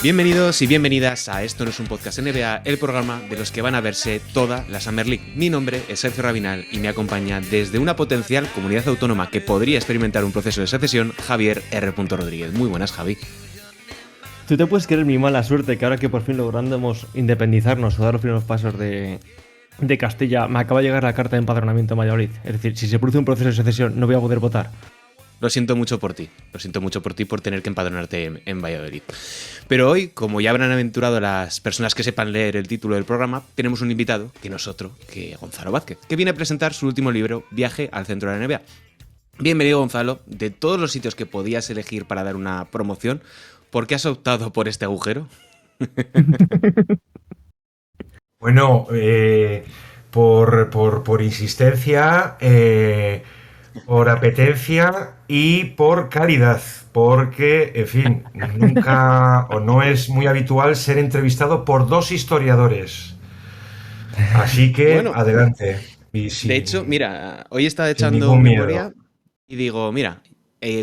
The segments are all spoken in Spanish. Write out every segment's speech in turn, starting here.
Bienvenidos y bienvenidas a Esto no es un podcast NBA, el programa de los que van a verse toda la Summer League. Mi nombre es Sergio Rabinal y me acompaña desde una potencial comunidad autónoma que podría experimentar un proceso de secesión, Javier R. Rodríguez. Muy buenas, Javi. ¿Tú te puedes creer mi mala suerte que ahora que por fin logramos independizarnos o dar los primeros pasos de Castilla, me acaba de llegar la carta de empadronamiento en Valladolid? Es decir, si se produce un proceso de secesión, no voy a poder votar. Lo siento mucho por ti por tener que empadronarte en Valladolid. Pero hoy, como ya habrán aventurado las personas que sepan leer el título del programa, tenemos un invitado, que no es otro que Gonzalo Vázquez, que viene a presentar su último libro, Viaje al centro de la NBA. Bienvenido, Gonzalo. De todos los sitios que podías elegir para dar una promoción, ¿por qué has optado por este agujero? Bueno, por insistencia, por apetencia y por calidad, porque, en fin, nunca o no es muy habitual ser entrevistado por dos historiadores. Así que, Bueno, adelante. Y de hecho, mira, hoy estaba sin echando ningún memoria miedo. y digo, mira,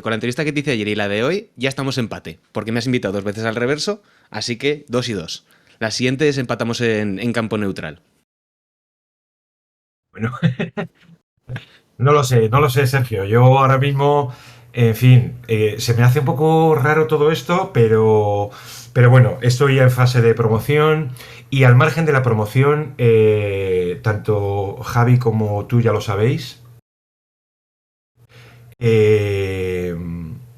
con la entrevista que te hice ayer y la de hoy, ya estamos empate, porque me has invitado 2 veces al reverso, así que 2 y 2. La siguiente desempatamos en campo neutral. Bueno, no lo sé, Sergio. Yo ahora mismo, en fin, se me hace un poco raro todo esto, pero bueno, estoy ya en fase de promoción y al margen de la promoción, tanto Javi como tú ya lo sabéis, eh,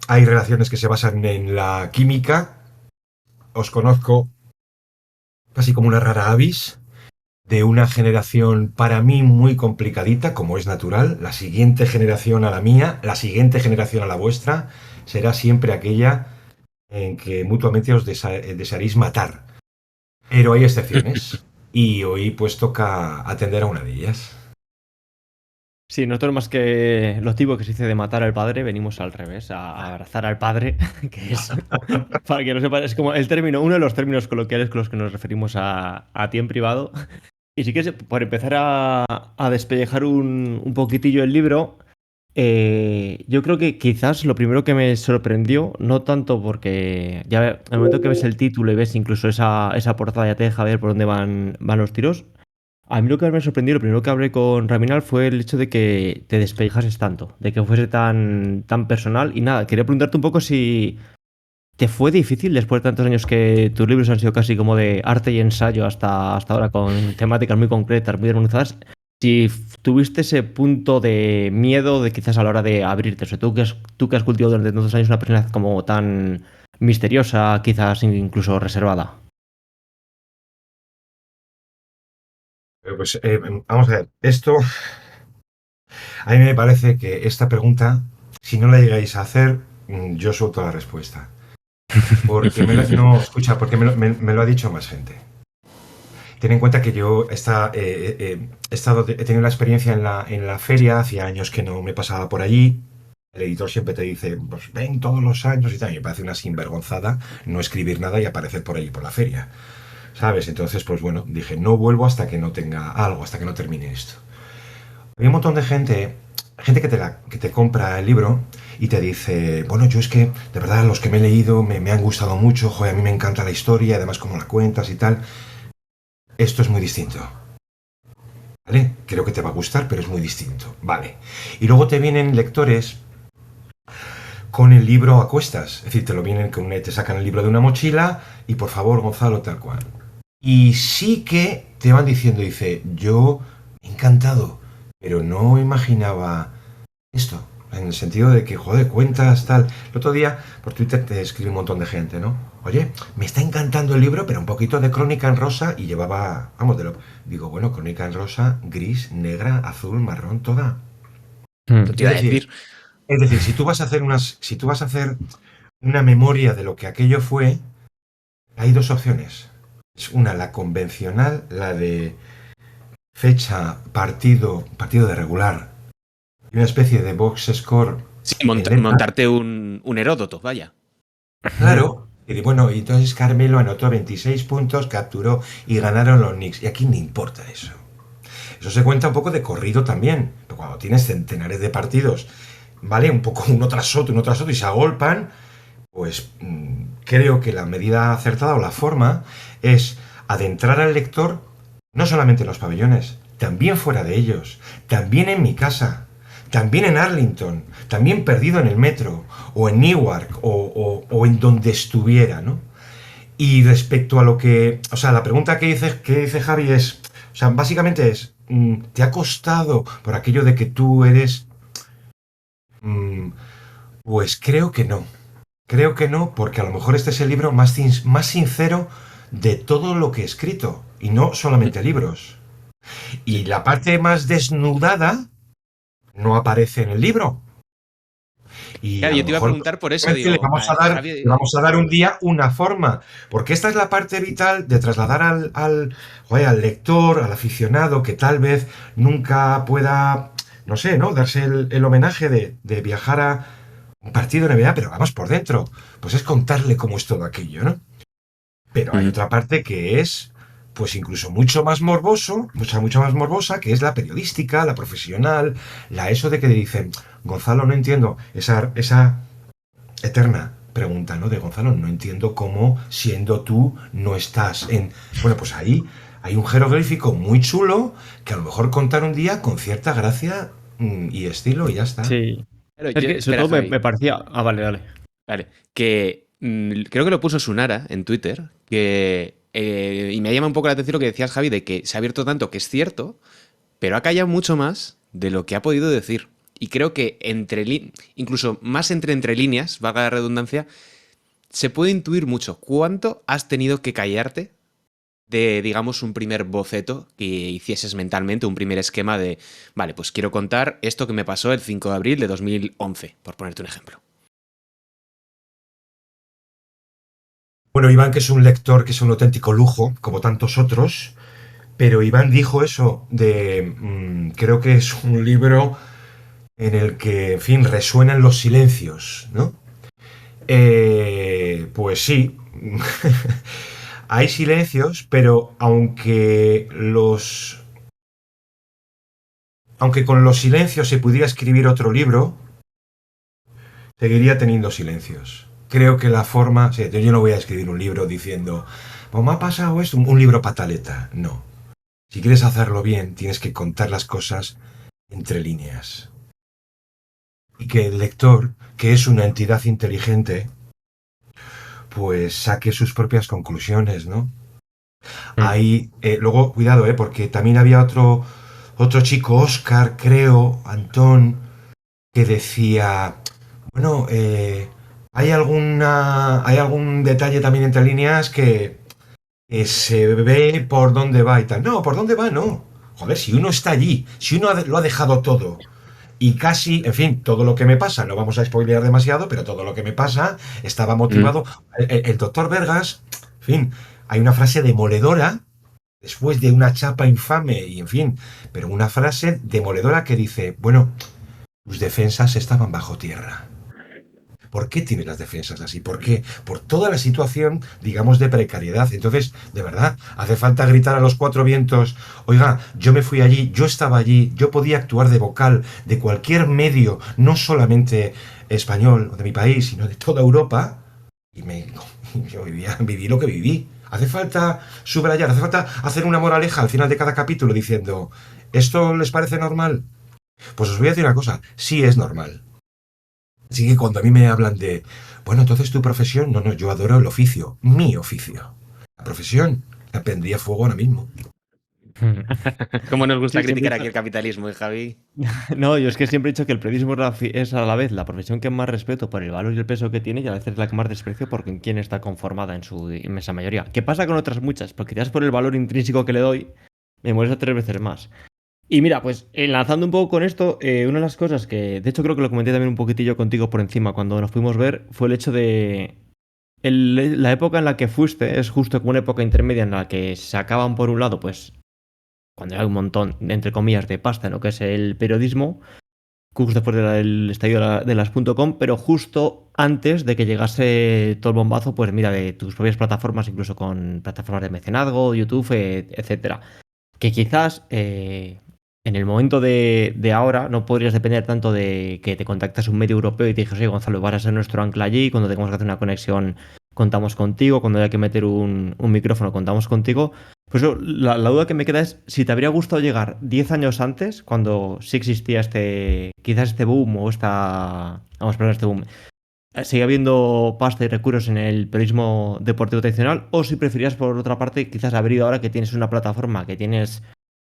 hay relaciones que se basan en la química. Os conozco casi como una rara avis de una generación para mí muy complicadita, como es natural. La siguiente generación a la mía, la siguiente generación a la vuestra, será siempre aquella en que mutuamente os desearéis matar. Pero hay excepciones. Y hoy pues toca atender a una de ellas. Sí, nosotros más que lo tipo que se dice de matar al padre, venimos al revés, a abrazar al padre, que es, para que no sepa, es como el término, uno de los términos coloquiales con los que nos referimos a ti en privado. Y si quieres, por empezar a despellejar un poquitillo el libro, yo creo que quizás lo primero que me sorprendió, no tanto porque ya al momento que ves el título y ves incluso esa portada ya te deja ver por dónde van los tiros. A mí lo que me sorprendió, lo primero que hablé con Raminal fue el hecho de que te despellejases tanto, de que fuese tan personal. Y nada, quería preguntarte un poco si te fue difícil después de tantos años que tus libros han sido casi como de arte y ensayo hasta ahora con temáticas muy concretas, muy organizadas. Si tuviste ese punto de miedo de quizás a la hora de abrirte, o sea, tú que has cultivado durante tantos años una personalidad como tan misteriosa, quizás incluso reservada. Pues vamos a ver, esto a mí me parece que esta pregunta, si no la llegáis a hacer, yo suelto la respuesta. No, escucha, porque me lo ha dicho más gente. Ten en cuenta que yo he tenido la experiencia en la feria, hacía años que no me pasaba por allí. El editor siempre te dice, pues ven todos los años y tal. Y me parece una sinvergonzada no escribir nada y aparecer por allí por la feria. ¿Sabes? Entonces, pues bueno, dije, no vuelvo hasta que no tenga algo, hasta que no termine esto. Hay un montón de gente que te compra el libro y te dice, bueno, yo es que, de verdad, los que me he leído me han gustado mucho, joder, a mí me encanta la historia, además cómo la cuentas y tal. Esto es muy distinto. ¿Vale? Creo que te va a gustar, pero es muy distinto. Vale. Y luego te vienen lectores con el libro a cuestas. Es decir, te sacan el libro de una mochila y por favor, Gonzalo, tal cual. Y sí que te van diciendo, dice, yo encantado, pero no imaginaba esto. En el sentido de que, joder, cuentas tal. El otro día por Twitter te escribe un montón de gente, ¿no? Oye, me está encantando el libro, pero un poquito de crónica en rosa y llevaba, vamos, digo, bueno, crónica en rosa, gris, negra, azul, marrón, toda. Lo te iba a Es decir. decir, si tú vas a hacer una memoria de lo que aquello fue, hay dos opciones. Es una, la convencional, la de fecha, partido de regular, y una especie de box score Sí, en letra. montarte un Heródoto, vaya. Claro. Y bueno, y entonces Carmelo anotó 26 puntos, capturó y ganaron los Knicks. ¿Y a quién le importa eso? Eso se cuenta un poco de corrido también. Pero cuando tienes centenares de partidos, ¿vale? Un poco uno tras otro y se agolpan, pues creo que la medida acertada o la forma es adentrar al lector no solamente en los pabellones, también fuera de ellos, también en mi casa, también en Arlington, también perdido en el metro, o en Newark, o en donde estuviera, ¿no? Y respecto a lo que, o sea, la pregunta que dice Javi es, o sea, básicamente es, ¿te ha costado por aquello de que tú eres? Mm, pues creo que no. Creo que no, porque a lo mejor este es el libro más sincero de todo lo que he escrito, y no solamente libros. Y la parte más desnudada no aparece en el libro. Y Claro, a yo lo te iba a mejor preguntar por eso, le digo, vamos a dar, le Javi, vamos a dar un día una forma, porque esta es la parte vital de trasladar al lector, al aficionado, que tal vez nunca pueda, no sé, ¿no? Darse el homenaje de viajar a un partido de NBA, pero vamos por dentro. Pues es contarle cómo es todo aquello, ¿no? Pero hay otra parte que es, pues incluso mucho más morboso, mucho más morbosa, que es la periodística, la profesional, la eso de que dicen, Gonzalo, no entiendo, esa eterna pregunta, ¿no? De Gonzalo, no entiendo cómo, siendo tú, no estás en... Bueno, pues ahí hay un jeroglífico muy chulo que a lo mejor contar un día con cierta gracia y estilo y ya está. Sí. claro, Es que sobre espera, todo me, Javi, me parecía. Ah, vale, dale. vale, que creo que lo puso Sunara en Twitter, que, y me llama un poco la atención lo que decías, Javi, de que se ha abierto tanto, que es cierto, pero ha callado mucho más de lo que ha podido decir. Y creo que incluso más entre líneas, valga la redundancia, se puede intuir mucho cuánto has tenido que callarte de, digamos, un primer boceto que hicieses mentalmente, un primer esquema de, vale, pues quiero contar esto que me pasó el 5 de abril de 2011, por ponerte un ejemplo. Bueno, Iván, que es un lector que es un auténtico lujo, como tantos otros, pero Iván dijo eso creo que es un libro en el que, en fin, resuenan los silencios, ¿no? Pues sí, hay silencios, pero aunque con los silencios se pudiera escribir otro libro, seguiría teniendo silencios. Creo que la forma, sí, yo no voy a escribir un libro diciendo, pues me ha pasado esto, un libro pataleta, no. Si quieres hacerlo bien, tienes que contar las cosas entre líneas. Y que el lector, que es una entidad inteligente, pues saque sus propias conclusiones, ¿no? Ahí, luego, cuidado, porque también había otro chico, Oscar, creo, Antón, que decía, bueno, hay algún detalle también entre líneas que se ve por dónde va y tal. No, por dónde va, no. Joder, si uno está allí, si uno lo ha dejado todo, y casi, en fin, todo lo que me pasa, no vamos a spoilear demasiado, pero todo lo que me pasa estaba motivado. El doctor Vergas, en fin, hay una frase demoledora después de una chapa infame y en fin, pero una frase demoledora que dice, bueno, tus defensas estaban bajo tierra. ¿Por qué tienes las defensas así? ¿Por qué? Por toda la situación, digamos, de precariedad. Entonces, de verdad, hace falta gritar a los cuatro vientos, oiga, yo me fui allí, yo estaba allí, yo podía actuar de vocal de cualquier medio, no solamente español o de mi país, sino de toda Europa, y yo viví lo que viví. Hace falta subrayar, hace falta hacer una moraleja al final de cada capítulo diciendo, ¿esto les parece normal? Pues os voy a decir una cosa, sí es normal. Así que cuando a mí me hablan de, bueno, entonces tu profesión, no, yo adoro el oficio, mi oficio. La profesión la prendría fuego ahora mismo. ¿Cómo nos gusta Sí, siempre criticar he aquí dicho- el capitalismo, Javi? No, yo es que siempre he dicho que el periodismo es a la vez la profesión que más respeto por el valor y el peso que tiene y a veces la que más desprecio por quién está conformada en su inmensa mayoría. ¿Qué pasa con otras muchas? Porque ya es por el valor intrínseco que le doy, me molesta 3 veces más. Y mira, pues enlazando un poco con esto, una de las cosas que, de hecho creo que lo comenté también un poquitillo contigo por encima cuando nos fuimos a ver, fue el hecho de la época en la que fuiste es justo como una época intermedia en la que se acaban por un lado, pues cuando hay un montón, entre comillas, de pasta en lo que es el periodismo, justo después del estallido de las .com, pero justo antes de que llegase todo el bombazo, pues mira, de tus propias plataformas, incluso con plataformas de mecenazgo, YouTube, etcétera. Que quizás en el momento de ahora no podrías depender tanto de que te contactas un medio europeo y te dijes, oye, Gonzalo, vas a ser nuestro ancla allí cuando tengamos que hacer una conexión contamos contigo, cuando haya que meter un micrófono, contamos contigo. Pues la duda que me queda es si te habría gustado llegar 10 años antes, cuando sí existía quizás este boom o este boom. Sigue habiendo pasta y recursos en el periodismo deportivo tradicional, o si preferías, por otra parte, quizás haber ido ahora que tienes una plataforma, que tienes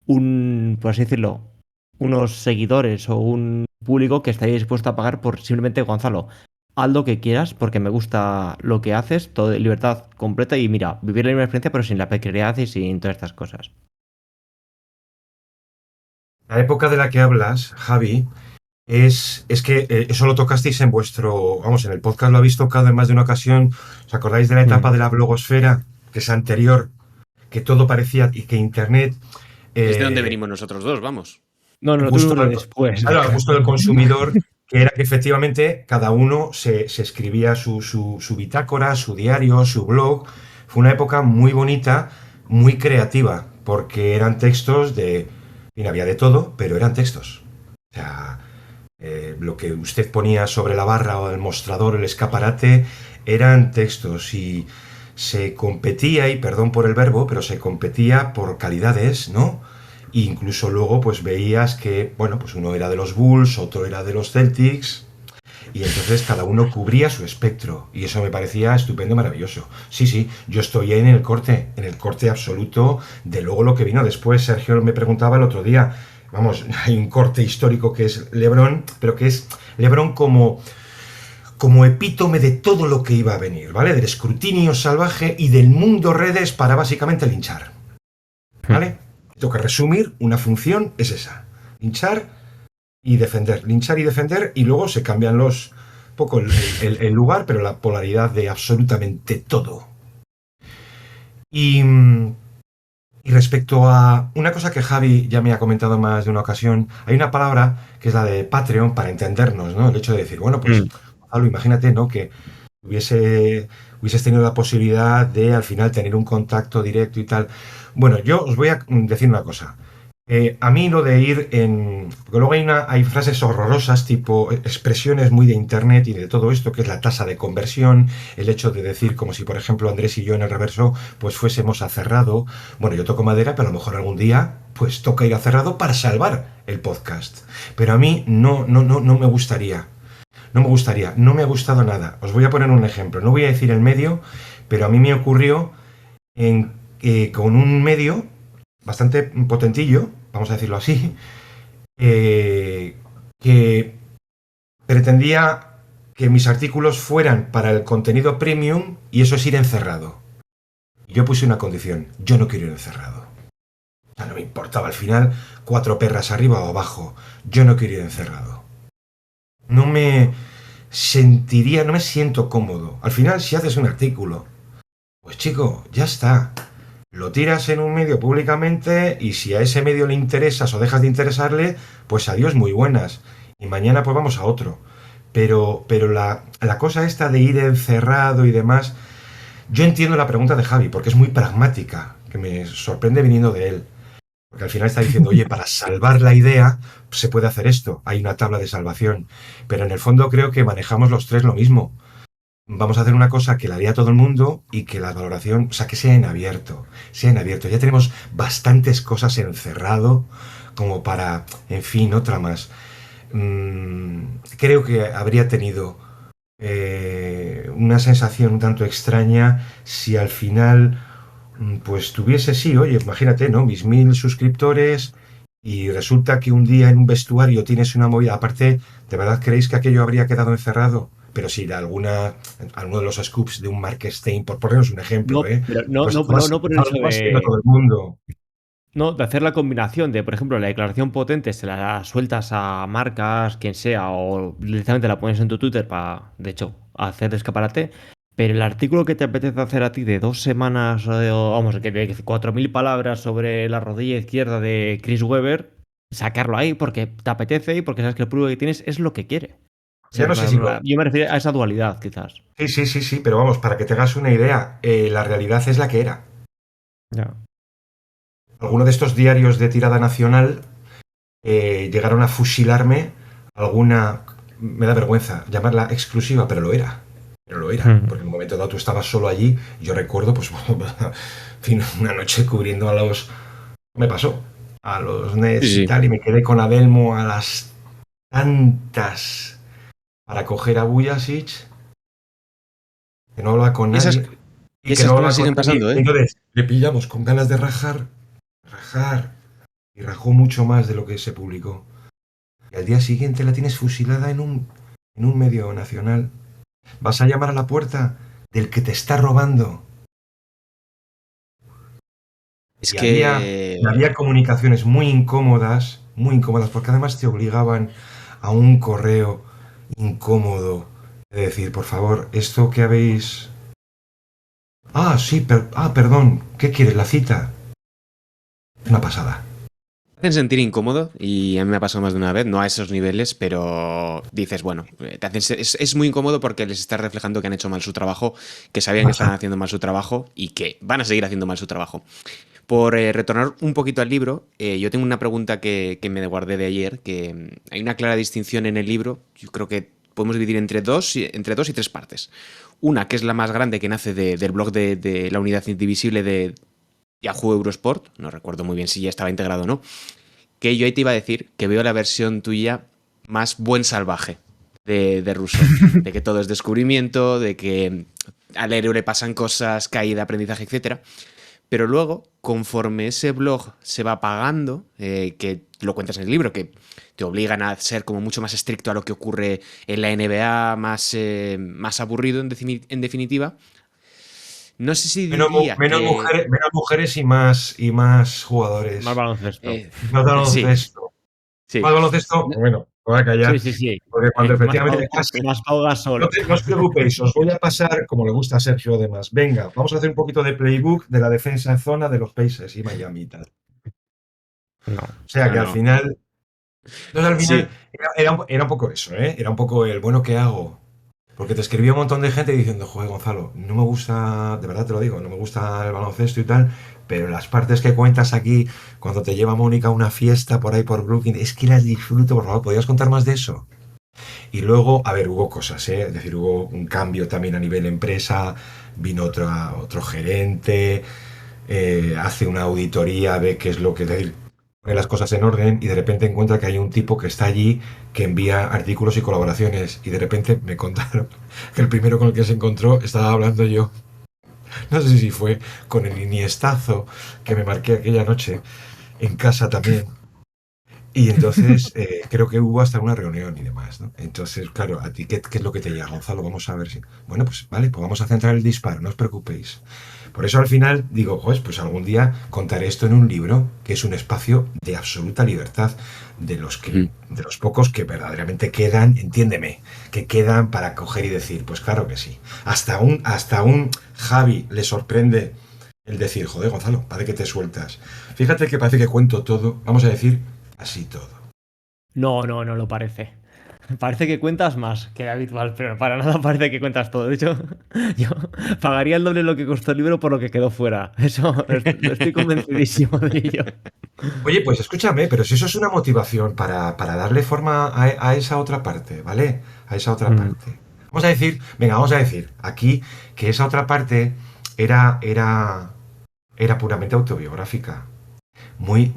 por así decirlo, unos seguidores o un público que estaría dispuesto a pagar por simplemente, Gonzalo, haz lo que quieras porque me gusta lo que haces, todo libertad completa y mira, vivir la misma experiencia pero sin la precariedad y sin todas estas cosas. La época de la que hablas, Javi, es que eso lo tocasteis en en el podcast lo habéis tocado en más de una ocasión. ¿Os acordáis de la etapa de la blogosfera, que es anterior, que todo parecía y que Internet... Es de donde venimos nosotros dos, vamos. No, tú después. Claro, al gusto del consumidor, que era que efectivamente cada uno se escribía su bitácora, su diario, su blog. Fue una época muy bonita, muy creativa, porque eran textos y había de todo, pero eran textos. O sea, lo que usted ponía sobre la barra o el mostrador, el escaparate, eran textos y se competía, y perdón por el verbo, pero se competía por calidades, ¿no? E incluso luego pues veías que, bueno, pues uno era de los Bulls, otro era de los Celtics, y entonces cada uno cubría su espectro, y eso me parecía estupendo, maravilloso. Sí, yo estoy en el corte absoluto de luego lo que vino después. Sergio me preguntaba el otro día, vamos, hay un corte histórico que es LeBron, pero que es LeBron como epítome de todo lo que iba a venir, ¿vale? Del escrutinio salvaje y del mundo redes para básicamente linchar, ¿vale? Tengo que resumir, una función es esa, linchar y defender, y luego se cambian poco el lugar, pero la polaridad de absolutamente todo. Y respecto a una cosa que Javi ya me ha comentado más de una ocasión, hay una palabra que es la de Patreon para entendernos, ¿no? El hecho de decir, bueno, pues, Gonzalo, imagínate, ¿no? Que hubieses tenido la posibilidad de al final tener un contacto directo y tal. Bueno, yo os voy a decir una cosa. A mí lo de ir porque luego hay frases horrorosas, tipo expresiones muy de internet y de todo esto, que es la tasa de conversión, el hecho de decir como si, por ejemplo, Andrés y yo en el reverso, pues fuésemos a Cerrado. Bueno, yo toco madera, pero a lo mejor algún día, pues toca ir a Cerrado para salvar el podcast. Pero a mí no me gustaría. No me gustaría, no me ha gustado nada. Os voy a poner un ejemplo. No voy a decir el medio, pero a mí me ocurrió con un medio bastante potentillo, vamos a decirlo así, que pretendía que mis artículos fueran para el contenido premium y eso es ir encerrado. Y yo puse una condición, yo no quiero ir encerrado. O sea, no me importaba al final 4 perras arriba o abajo, yo no quiero ir encerrado. No me siento cómodo. Al final, si haces un artículo, pues chico, ya está. Lo tiras en un medio públicamente y si a ese medio le interesas o dejas de interesarle, pues adiós, muy buenas. Y mañana pues vamos a otro. Pero la cosa esta de ir encerrado y demás, yo entiendo la pregunta de Javi, porque es muy pragmática, que me sorprende viniendo de él. Porque al final está diciendo, oye, para salvar la idea se puede hacer esto, hay una tabla de salvación. Pero en el fondo creo que manejamos los tres lo mismo. Vamos a hacer una cosa que la haría todo el mundo y que la valoración, o sea, que sea en abierto, sea en abierto. Ya tenemos bastantes cosas encerrado como para, en fin, otra más. Creo que habría tenido una sensación un tanto extraña si al final pues tuviese, sí, oye, imagínate, ¿no? Mis 1000 suscriptores y resulta que un día en un vestuario tienes una movida. Aparte, ¿de verdad creéis que aquello habría quedado encerrado? Pero si de alguno de los scoops de un Mark Stein, por ponernos un ejemplo, no por el hecho de todo el mundo. No, de hacer la combinación de, por ejemplo, la declaración potente se la sueltas a marcas, quien sea, o directamente la pones en tu Twitter para, de hecho, hacer escaparate. Pero el artículo que te apetece hacer a ti de 2 semanas, vamos, que de 4000 palabras sobre la rodilla izquierda de Chris Webber, sacarlo ahí porque te apetece y porque sabes que el público que tienes es lo que quiere. O sea, Yo no sé si yo me refiero a esa dualidad, quizás. Sí, pero vamos, para que te hagas una idea, la realidad es la que era. Ya. Algunos de estos diarios de tirada nacional llegaron a fusilarme alguna, me da vergüenza llamarla exclusiva, pero lo era. Porque en el momento momento dado tú estabas solo allí. Yo recuerdo, pues, en fin, una noche cubriendo a los... Me pasó. A los Sí, Nets y sí. tal, y me quedé con Adelmo a las tantas para coger a Vujasic, que no habla con Y esas, nadie, y y que esas no habla cosas con siguen nadie. pasando, ¿eh? Entonces, le pillamos con ganas de rajar, y rajó mucho más de lo que se publicó. Y al día siguiente la tienes fusilada en un medio nacional. Vas a llamar a la puerta del que te está robando. Es Y que había comunicaciones muy incómodas, porque además te obligaban a un correo incómodo. De decir, por favor, esto que habéis... Ah, sí, perdón, ¿qué quieres? ¿La cita? Es una pasada. hacen sentir incómodo y a mí me ha pasado más de una vez, no a esos niveles, pero dices, bueno, es muy incómodo porque les está reflejando que han hecho mal su trabajo, que sabían que estaban haciendo mal su trabajo y que van a seguir haciendo mal su trabajo. Por retornar un poquito al libro, yo tengo una pregunta que me guardé de ayer, que hay una clara distinción en el libro, yo creo que podemos dividir entre dos y tres partes. Una, que es la más grande, que nace del blog de la unidad indivisible de Yahoo Eurosport, no recuerdo muy bien si ya estaba integrado o no, que yo ahí te iba a decir que veo la versión tuya más buen salvaje de Rousseau, de que todo es descubrimiento, de que al héroe le pasan cosas, caída, aprendizaje, etcétera. Pero luego, conforme ese blog se va apagando, que lo cuentas en el libro, que te obligan a ser como mucho más estricto a lo que ocurre en la NBA, más aburrido en definitiva, no sé si diría que... Menos mujeres y más jugadores. Más baloncesto. eh, Más sí, baloncesto. sí. Más baloncesto, bueno, me voy a Sí, callar. sí, sí. Porque cuando Más efectivamente Pau, vengas, más Pau Gasol. no os preocupéis, os voy a pasar, como le gusta a Sergio además. Venga, vamos a hacer un poquito de playbook de la defensa en zona de los Pacers y Miami y tal. No, O sea no, que al no. final. Entonces al final Sí, era un poco eso, ¿eh? Era un poco el bueno que hago. Porque te escribía un montón de gente diciendo, joder, Gonzalo, no me gusta, de verdad te lo digo, no me gusta el baloncesto y tal, pero las partes que cuentas aquí, cuando te lleva Mónica a una fiesta por ahí por Brooklyn, es que las disfruto, por favor, ¿podrías contar más de eso? Y luego, a ver, hubo cosas, ¿eh? Es decir, hubo un cambio también a nivel empresa, vino otro gerente, hace una auditoría, ve qué es lo que... Es decir, pone las cosas en orden y de repente encuentra que hay un tipo que está allí que envía artículos y colaboraciones y de repente me contaron que el primero con el que se encontró estaba hablando yo. No sé si fue con el iniestazo que me marqué aquella noche en casa también. Y entonces creo que hubo hasta una reunión y demás, ¿no? Entonces, claro, ¿a ti qué es lo que te llega, Gonzalo? Vamos a ver si... Bueno, pues vale, pues vamos a centrar el disparo, no os preocupéis. Por eso al final digo, pues algún día contaré esto en un libro, que es un espacio de absoluta libertad, de los pocos que verdaderamente quedan, entiéndeme, que quedan para coger y decir, pues claro que sí. Hasta un Javi le sorprende el decir, joder, Gonzalo, parece que te sueltas. Fíjate que parece que cuento todo, vamos a decir, así todo. No, no, no lo parece. Parece que cuentas más que habitual, pero para nada parece que cuentas todo. De hecho, yo pagaría el doble de lo que costó el libro por lo que quedó fuera. Eso estoy convencidísimo de ello. Oye, pues escúchame, pero si eso es una motivación para darle forma a esa otra parte, ¿vale? A esa otra Mm. parte. Vamos a decir aquí que esa otra parte era puramente autobiográfica. Muy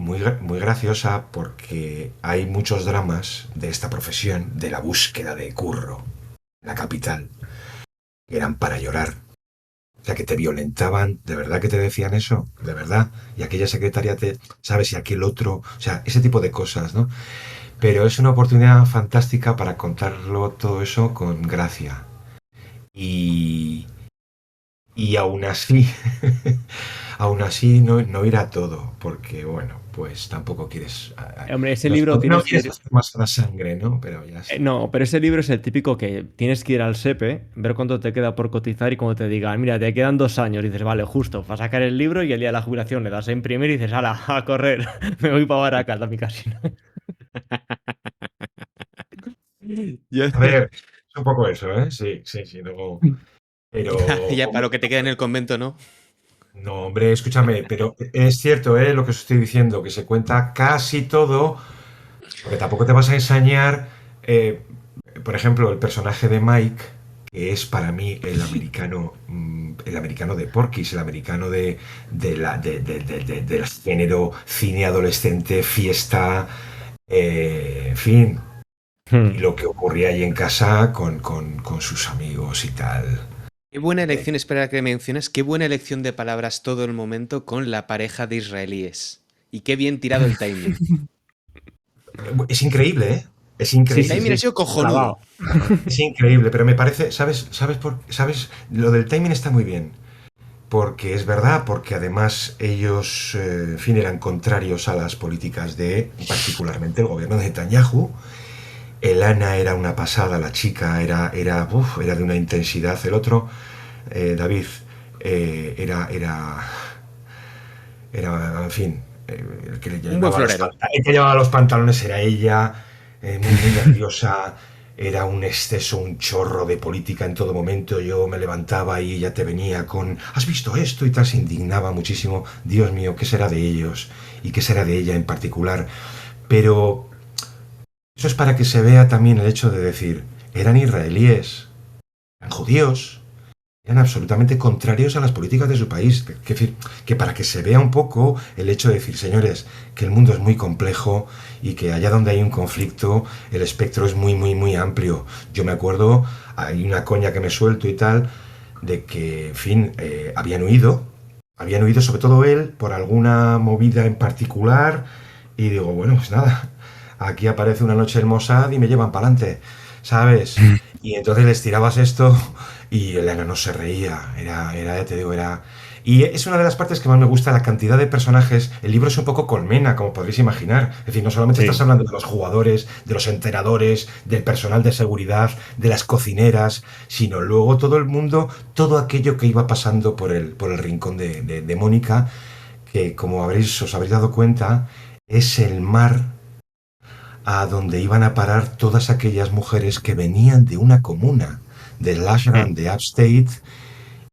graciosa porque hay muchos dramas de esta profesión, de la búsqueda de curro, en la capital, que eran para llorar. O sea, que te violentaban, de verdad que te decían eso, de verdad. Y aquella secretaria te, sabes, y aquel otro, o sea, ese tipo de cosas, ¿no? Pero es una oportunidad fantástica para contarlo todo eso con gracia. Y, y aún así, aún así no irá todo, porque bueno, pues tampoco quieres, Hombre, ese libro no tienes que quieres ir. hacer más la sangre, ¿no? Pero ya está. No, pero ese libro es el típico que tienes que ir al SEPE, ver cuánto te queda por cotizar y cuando te digan, mira, te quedan 2 años, dices, vale, justo, para sacar el libro y el día de la jubilación le das a imprimir y dices, ala, a correr, me voy para Baracas, a mi casino. yo, A ver, es un poco eso, ¿eh? Sí, sí, sí, luego... Pero, ya para lo que te queda en el convento, ¿no? no, hombre, escúchame, pero es cierto, ¿eh? Lo que os estoy diciendo, que se cuenta casi todo, porque tampoco te vas a ensañar, por ejemplo, el personaje de Mike, que es para mí el americano de Porky's, el americano del género cine adolescente, fiesta, en fin, y lo que ocurría ahí en casa con sus amigos y tal. Qué buena elección, espera que mencionas, qué buena elección de palabras todo el momento con la pareja de israelíes. Y qué bien tirado el timing. Es increíble, ¿eh? Es El increíble. timing ha sido cojonudo. Es increíble, pero me parece, ¿sabes? Lo del timing está muy bien. Porque es verdad, porque además ellos, en fin, eran contrarios a las políticas de, particularmente, el gobierno de Netanyahu. Elana era una pasada, la chica era de una intensidad. El otro, David, era, en fin, el que Un buen florero. el que llevaba los pantalones era ella, muy nerviosa, era un exceso, un chorro de política en todo momento. Yo me levantaba y ella te venía con, ¿has visto esto? Y tal, se indignaba muchísimo. Dios mío, ¿qué será de ellos? ¿Y qué será de ella en particular? Pero eso es para que se vea también el hecho de decir, eran israelíes, eran judíos, eran absolutamente contrarios a las políticas de su país. Que, decir, que para que se vea un poco el hecho de decir, señores, que el mundo es muy complejo y que allá donde hay un conflicto el espectro es muy, muy, muy amplio. Yo me acuerdo, hay una coña que me suelto y tal, de que, en fin, habían huido sobre todo él por alguna movida en particular y digo, bueno, pues nada, aquí aparece una noche el Mossad y me llevan para adelante, ¿sabes? Y entonces les tirabas esto y Elena no se reía, ya te digo, era... Y es una de las partes que más me gusta, la cantidad de personajes. El libro es un poco colmena, como podréis imaginar. Es decir, no solamente Sí. estás hablando de los jugadores, de los enteradores, del personal de seguridad, de las cocineras, sino luego todo el mundo, todo aquello que iba pasando por el rincón de Mónica, que como os habréis dado cuenta, es el mar a donde iban a parar todas aquellas mujeres que venían de una comuna, del ashram de Upstate,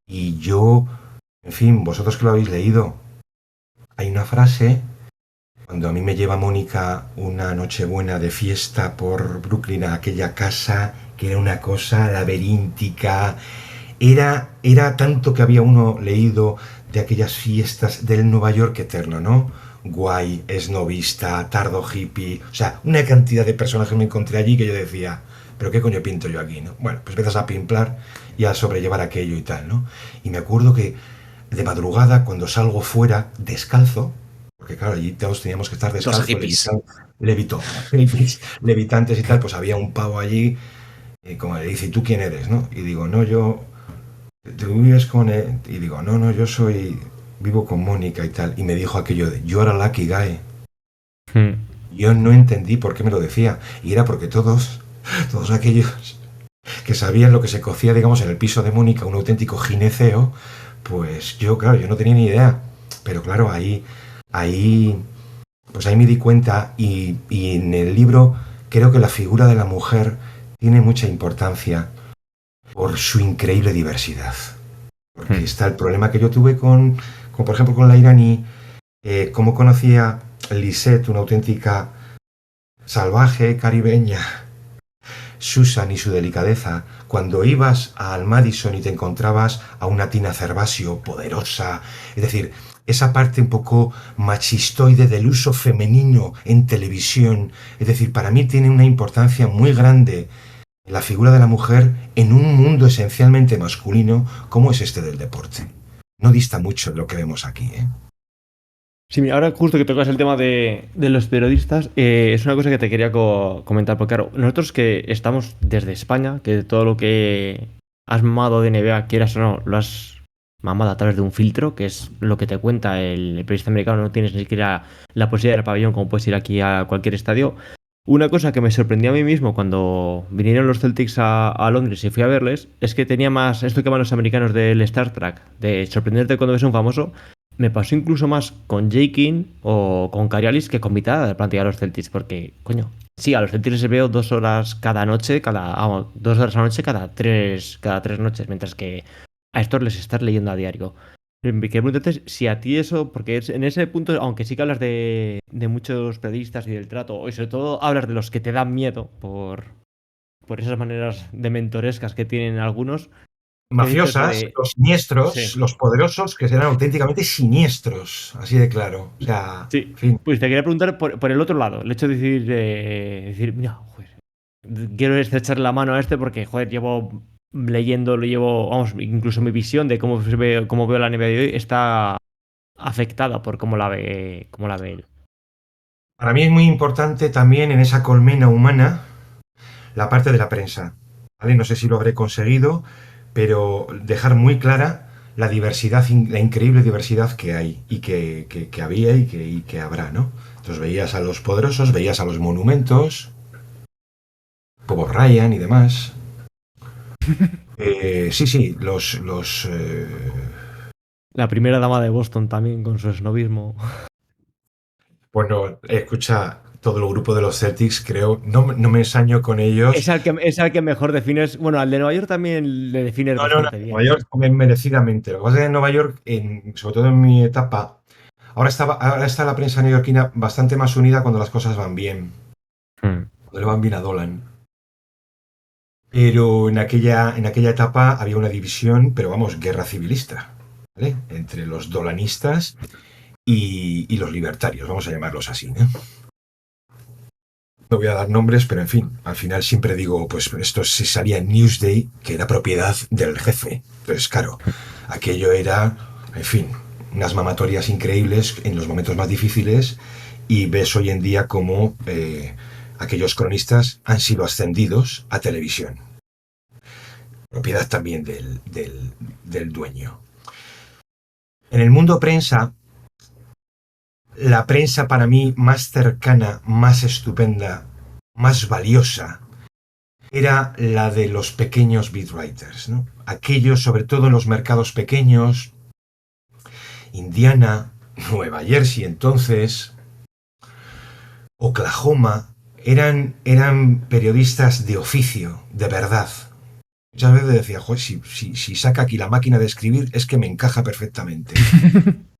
y yo, en fin, vosotros que lo habéis leído, hay una frase, cuando a mí me lleva Mónica una nochebuena de fiesta por Brooklyn a aquella casa, que era una cosa laberíntica, era tanto que había uno leído de aquellas fiestas del Nueva York eterno, ¿no? Guay, esnovista, tardo hippie, o sea, una cantidad de personajes me encontré allí que yo decía, pero qué coño pinto yo aquí, ¿no? Bueno, pues empiezas a pimplar y a sobrellevar aquello y tal, ¿no? Y me acuerdo que de madrugada, cuando salgo fuera, descalzo, porque claro, allí todos teníamos que estar Los descalzos, hippies. levitantes y tal, pues había un pavo allí, como le dice, ¿y tú quién eres, no? Y digo, no, yo, ¿tú vives con él? Y digo, no, no, vivo con Mónica y tal. Y me dijo aquello de, you're a lucky guy. Yo no entendí por qué me lo decía. Y era porque todos aquellos que sabían lo que se cocía, digamos, en el piso de Mónica, un auténtico gineceo, pues yo, claro, yo no tenía ni idea. Pero claro, pues ahí me di cuenta y en el libro creo que la figura de la mujer tiene mucha importancia por su increíble diversidad. Porque está el problema que yo tuve con por ejemplo, con la iraní, cómo conocía Lisette, una auténtica salvaje caribeña, Susan y su delicadeza, cuando ibas al Madison y te encontrabas a una Tina Cervasio poderosa, es decir, esa parte un poco machistoide del uso femenino en televisión, es decir, para mí tiene una importancia muy grande la figura de la mujer en un mundo esencialmente masculino como es este del deporte. No dista mucho de lo que vemos aquí, ¿eh? Sí, mira, ahora justo que tocas el tema de los periodistas, es una cosa que te quería comentar, porque claro, nosotros que estamos desde España, que todo lo que has mamado de NBA, quieras o no, lo has mamado a través de un filtro, que es lo que te cuenta el periodista americano, no tienes ni siquiera la posibilidad del pabellón como puedes ir aquí a cualquier estadio. Una cosa que me sorprendió a mí mismo cuando vinieron los Celtics a Londres y fui a verles, es que tenía más esto que van los americanos del Star Trek, de sorprenderte cuando ves a un famoso. Me pasó incluso más con J. King o con Carialis que con mitad de plantilla de los Celtics, porque, coño, sí, a los Celtics les veo 2 horas cada noche, 2 horas a la noche cada tres noches, mientras que a estos les estás leyendo a diario. Que preguntaste si a ti eso, porque en ese punto, aunque sí que hablas de muchos periodistas y del trato, y sobre todo hablas de los que te dan miedo por por esas maneras dementorescas que tienen algunos. Mafiosas, De... los siniestros, Sí. los poderosos, que serán auténticamente siniestros, así de claro. O sea, Sí, en fin. pues te quería preguntar por el otro lado, el hecho de decir, mira, joder, quiero estrechar la mano a este porque, joder, llevo leyendo, lo llevo, vamos, incluso mi visión de cómo veo la NBA de hoy está afectada por cómo la ve él. Para mí es muy importante también en esa colmena humana la parte de la prensa. ¿Vale? No sé si lo habré conseguido, pero dejar muy clara la diversidad, la increíble diversidad que hay y que había y que habrá, ¿no? Entonces veías a los poderosos, veías a los monumentos, como Ryan y demás. Sí, La primera dama de Boston también con su esnovismo. bueno, escucha, todo el grupo de los Celtics, creo, no me ensaño con ellos. Es al que mejor defines. Bueno, al de Nueva York también le defines No, bastante Nueva bien. York merecidamente. Lo que pasa es que en Nueva York, sobre todo en mi etapa, ahora está la prensa neoyorquina bastante más unida cuando las cosas van bien, cuando le van bien a Dolan. Pero en aquella etapa había una división, pero vamos, guerra civilista, ¿vale? Entre los dolanistas y los libertarios, vamos a llamarlos así, ¿no? No voy a dar nombres, pero en fin, al final siempre digo, pues esto se salía en Newsday, que era propiedad del jefe. Entonces, claro, aquello era, en fin, unas mamatorias increíbles en los momentos más difíciles y ves hoy en día cómo aquellos cronistas han sido ascendidos a televisión. Propiedad también del dueño. En el mundo prensa, la prensa para mí más cercana, más estupenda, más valiosa, era la de los pequeños beat writers, ¿no? Aquellos, sobre todo en los mercados pequeños, Indiana, Nueva Jersey entonces, Oklahoma, eran periodistas de oficio, de verdad. Muchas veces decía, joder, si saca aquí la máquina de escribir es que me encaja perfectamente.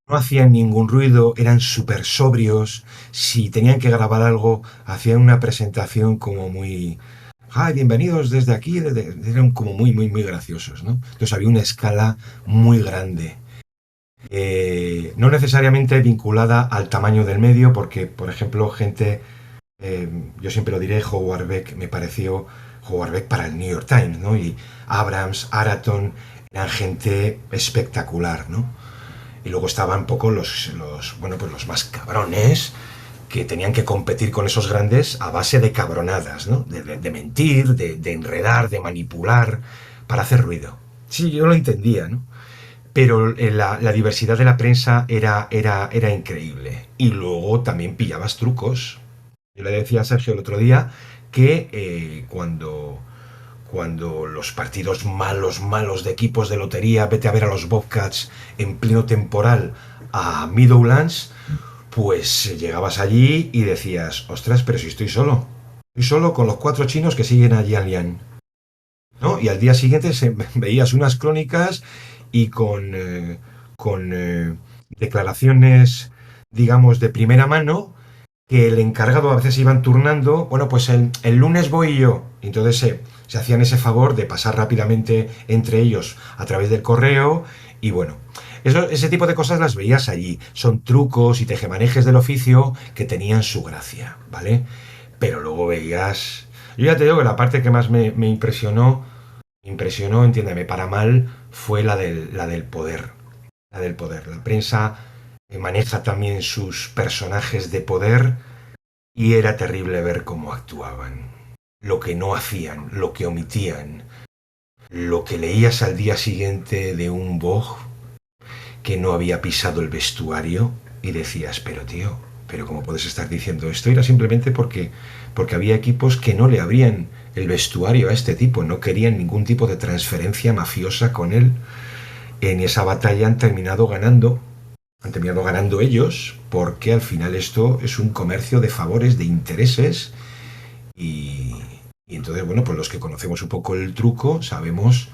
No hacían ningún ruido, eran súper sobrios. Si tenían que grabar algo, hacían una presentación como muy... ¡Ay, bienvenidos desde aquí! Eran como muy graciosos, ¿no? Entonces había una escala muy grande. No necesariamente vinculada al tamaño del medio, porque, por ejemplo, gente... yo siempre lo diré, Howard Beck me pareció... Howard Beck para el New York Times, ¿no? Y Abrams, Araton, eran gente espectacular, ¿no? Y luego estaban un poco los más cabrones que tenían que competir con esos grandes a base de cabronadas, ¿no? De mentir, de enredar, de manipular, para hacer ruido. Sí, yo lo entendía, ¿no? Pero la diversidad de la prensa era increíble. Y luego también pillabas trucos. Yo le decía a Sergio el otro día que cuando los partidos malos de equipos de lotería, vete a ver a los Bobcats en pleno temporal a Meadowlands, pues llegabas allí y decías, ostras, pero si estoy solo con los 4 chinos que siguen a Yan Lian, ¿no? Y al día siguiente veías unas crónicas y con declaraciones, digamos, de primera mano, que el encargado a veces iban turnando, bueno, pues el lunes voy yo. Entonces se hacían ese favor de pasar rápidamente entre ellos a través del correo y bueno, ese tipo de cosas las veías allí. Son trucos y tejemanejes del oficio que tenían su gracia, ¿vale? Pero luego veías... Yo ya te digo que la parte que más me impresionó, entiéndeme, para mal, fue la del poder. La del poder. La prensa maneja también sus personajes de poder y era terrible ver cómo actuaban, lo que no hacían, lo que omitían, lo que leías al día siguiente de un Bog que no había pisado el vestuario y decías, pero tío, pero ¿cómo puedes estar diciendo esto? Era simplemente porque había equipos que no le abrían el vestuario a este tipo, no querían ningún tipo de transferencia mafiosa con él. En esa batalla han terminado ganando ellos, porque al final esto es un comercio de favores, de intereses, y entonces, bueno, pues los que conocemos un poco el truco sabemos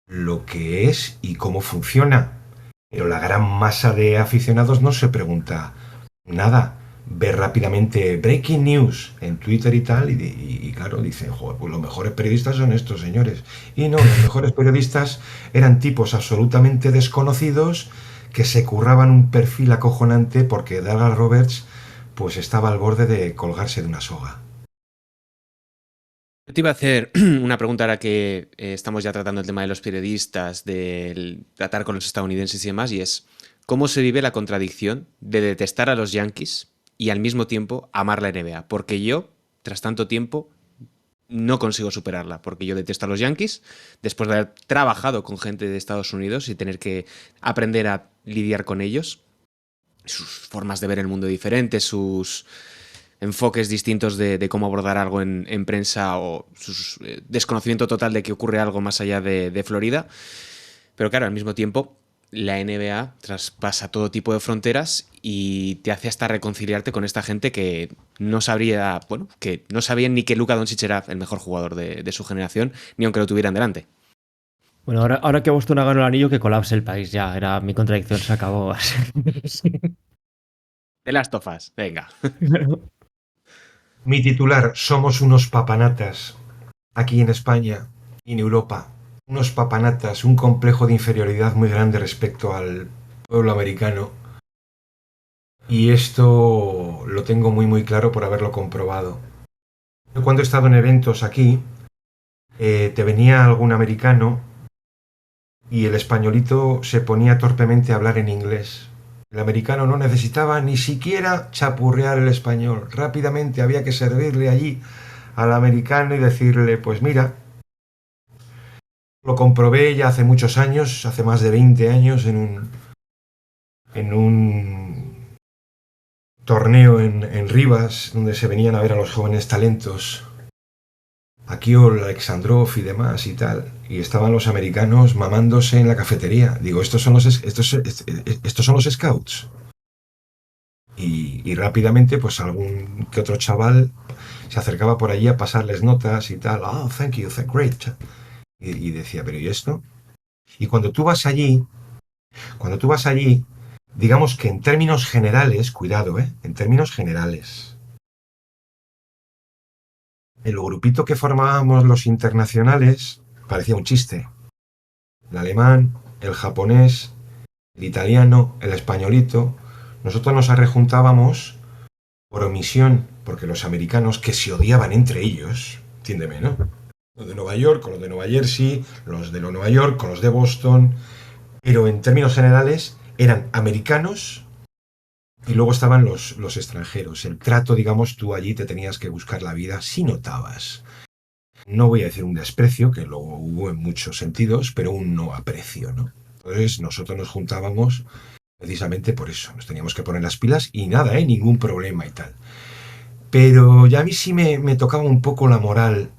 lo que es y cómo funciona, pero la gran masa de aficionados no se pregunta nada, ver rápidamente breaking news en Twitter y tal, y claro, dicen, joder, pues los mejores periodistas son estos señores. Y no, los mejores periodistas eran tipos absolutamente desconocidos que se curraban un perfil acojonante porque Douglas Roberts pues estaba al borde de colgarse de una soga. Yo te iba a hacer una pregunta ahora que estamos ya tratando el tema de los periodistas, del tratar con los estadounidenses y demás, y es cómo se vive la contradicción de detestar a los Yankees y al mismo tiempo amar la NBA. Porque yo, tras tanto tiempo, no consigo superarla, porque yo detesto a los Yankees, después de haber trabajado con gente de Estados Unidos y tener que aprender a lidiar con ellos, sus formas de ver el mundo diferentes, sus enfoques distintos de cómo abordar algo en prensa o su desconocimiento total de que ocurre algo más allá de Florida. Pero claro, al mismo tiempo, la NBA traspasa todo tipo de fronteras y te hace hasta reconciliarte con esta gente que no sabría, bueno, que no sabían ni que Luka Doncic era el mejor jugador de su generación, ni aunque lo tuvieran delante. Bueno, ahora que Boston ha ganado el anillo, que colapse el país. Ya, era mi contradicción, se acabó. De las tofas, venga. Mi titular, somos unos papanatas aquí en España y en Europa. Unos papanatas, un complejo de inferioridad muy grande respecto al pueblo americano. Y esto lo tengo muy muy claro por haberlo comprobado. Yo cuando he estado en eventos aquí, te venía algún americano y el españolito se ponía torpemente a hablar en inglés. El americano no necesitaba ni siquiera chapurrear el español. Rápidamente había que servirle allí al americano y decirle, pues mira, lo comprobé ya hace muchos años, hace más de 20 años, en un torneo en Rivas, donde se venían a ver a los jóvenes talentos, Akiol, Alexandrov y demás y tal, y estaban los americanos mamándose en la cafetería. Digo, estos son los scouts. Y rápidamente, pues algún que otro chaval se acercaba por allí a pasarles notas y tal. Oh, thank you, great. Y decía, pero ¿y esto? Y cuando tú vas allí, digamos que en términos generales, cuidado, en términos generales, el grupito que formábamos los internacionales parecía un chiste. El alemán, el japonés, el italiano, el españolito. Nosotros nos arrejuntábamos por omisión, porque los americanos que se odiaban entre ellos, entiéndeme, ¿no? Los de Nueva York con los de Nueva Jersey, los de Nueva York con los de Boston, pero en términos generales eran americanos y luego estaban los extranjeros. El trato, digamos, tú allí te tenías que buscar la vida si notabas. No voy a decir un desprecio, que luego hubo en muchos sentidos, pero un no aprecio, ¿no? Entonces nosotros nos juntábamos precisamente por eso. Nos teníamos que poner las pilas y nada, ningún problema y tal. Pero ya a mí sí me tocaba un poco la moral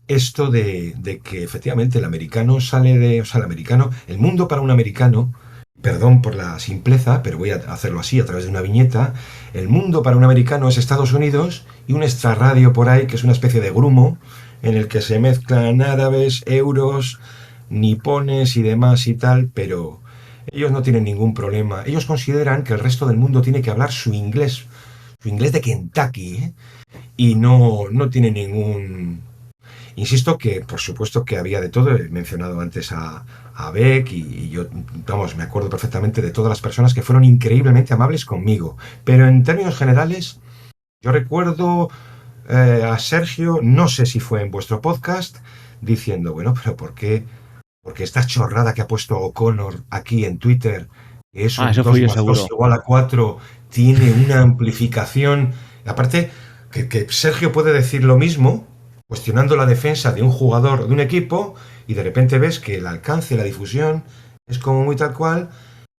esto de que efectivamente el americano sale de... O sea, el mundo para un americano, perdón por la simpleza, pero voy a hacerlo así a través de una viñeta, el mundo para un americano es Estados Unidos y un extrarradio por ahí que es una especie de grumo en el que se mezclan árabes, euros, nipones y demás y tal, pero ellos no tienen ningún problema. Ellos consideran que el resto del mundo tiene que hablar su inglés de Kentucky, y no tiene ningún... Insisto que, por supuesto, que había de todo. He mencionado antes a Beck y yo, vamos, me acuerdo perfectamente de todas las personas que fueron increíblemente amables conmigo. Pero en términos generales, yo recuerdo a Sergio, no sé si fue en vuestro podcast, diciendo, bueno, pero ¿por qué? Porque esta chorrada que ha puesto O'Connor aquí en Twitter, que es un 2 más 2 igual a 4, tiene una amplificación. Aparte, que Sergio puede decir lo mismo, cuestionando la defensa de un jugador de un equipo, y de repente ves que el alcance, la difusión, es como muy tal cual,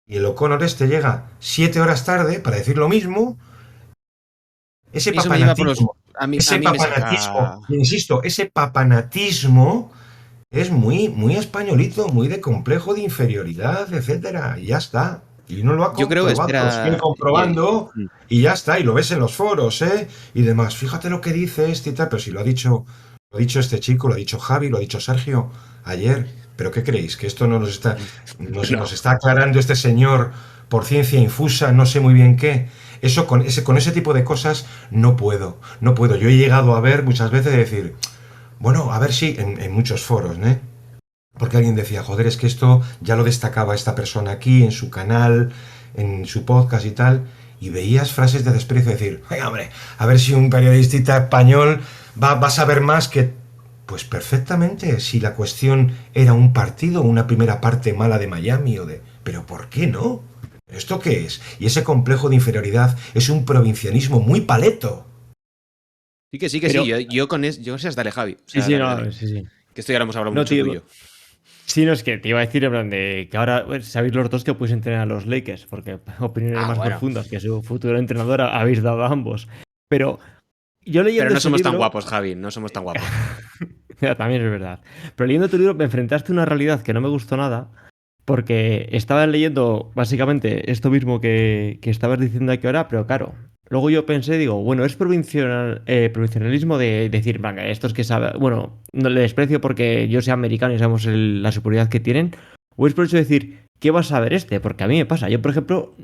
y el O'Connor este llega 7 horas tarde para decir lo mismo. Ese papanatismo, insisto, ese papanatismo es muy, muy españolito, muy de complejo de inferioridad, etcétera, y ya está. Y uno lo ha comprobado, lo sigue comprobando, y ya está, y lo ves en los foros, y demás. Fíjate lo que dice este y tal, pero si lo ha dicho este chico, lo ha dicho Javi, lo ha dicho Sergio ayer. ¿Pero qué creéis? ¿Que esto nos está aclarando este señor por ciencia infusa, no sé muy bien qué? Eso con ese tipo de cosas no puedo. No puedo. Yo he llegado a ver muchas veces decir, bueno, a ver si en muchos foros, ¿eh? Porque alguien decía, joder, es que esto ya lo destacaba esta persona aquí, en su canal, en su podcast y tal, y veías frases de desprecio, decir, venga, hombre, a ver si un periodista español va a saber más que... Pues perfectamente, si la cuestión era un partido, una primera parte mala de Miami o de... Pero ¿por qué no? ¿Esto qué es? Y ese complejo de inferioridad es un provincianismo muy paleto. Sí que sí, Pero- yo con eso, dale, Javi. O sea, Sí, sí, dale, no, dale. sí. Que esto ya lo hemos hablado No, mucho tío, tú y yo. sí, no, es que te iba a decir en plan de que ahora sabéis los dos que podéis entrenar a los Lakers, porque opiniones más Bueno. profundas que su futuro entrenador habéis dado a ambos. Pero yo Pero leyendo no ese somos tan libro, guapos, Javi, no somos tan guapos. ya, también es verdad. Pero leyendo tu libro me enfrentaste a una realidad que no me gustó nada, porque estaba leyendo básicamente esto mismo que estabas diciendo aquí ahora, pero claro, luego yo pensé, digo, bueno, es provincialismo de decir, venga, estos que saben, bueno, no le desprecio porque yo sea americano y sabemos la superioridad que tienen, o es por eso de decir, ¿qué vas a ver este? Porque a mí me pasa, yo por ejemplo,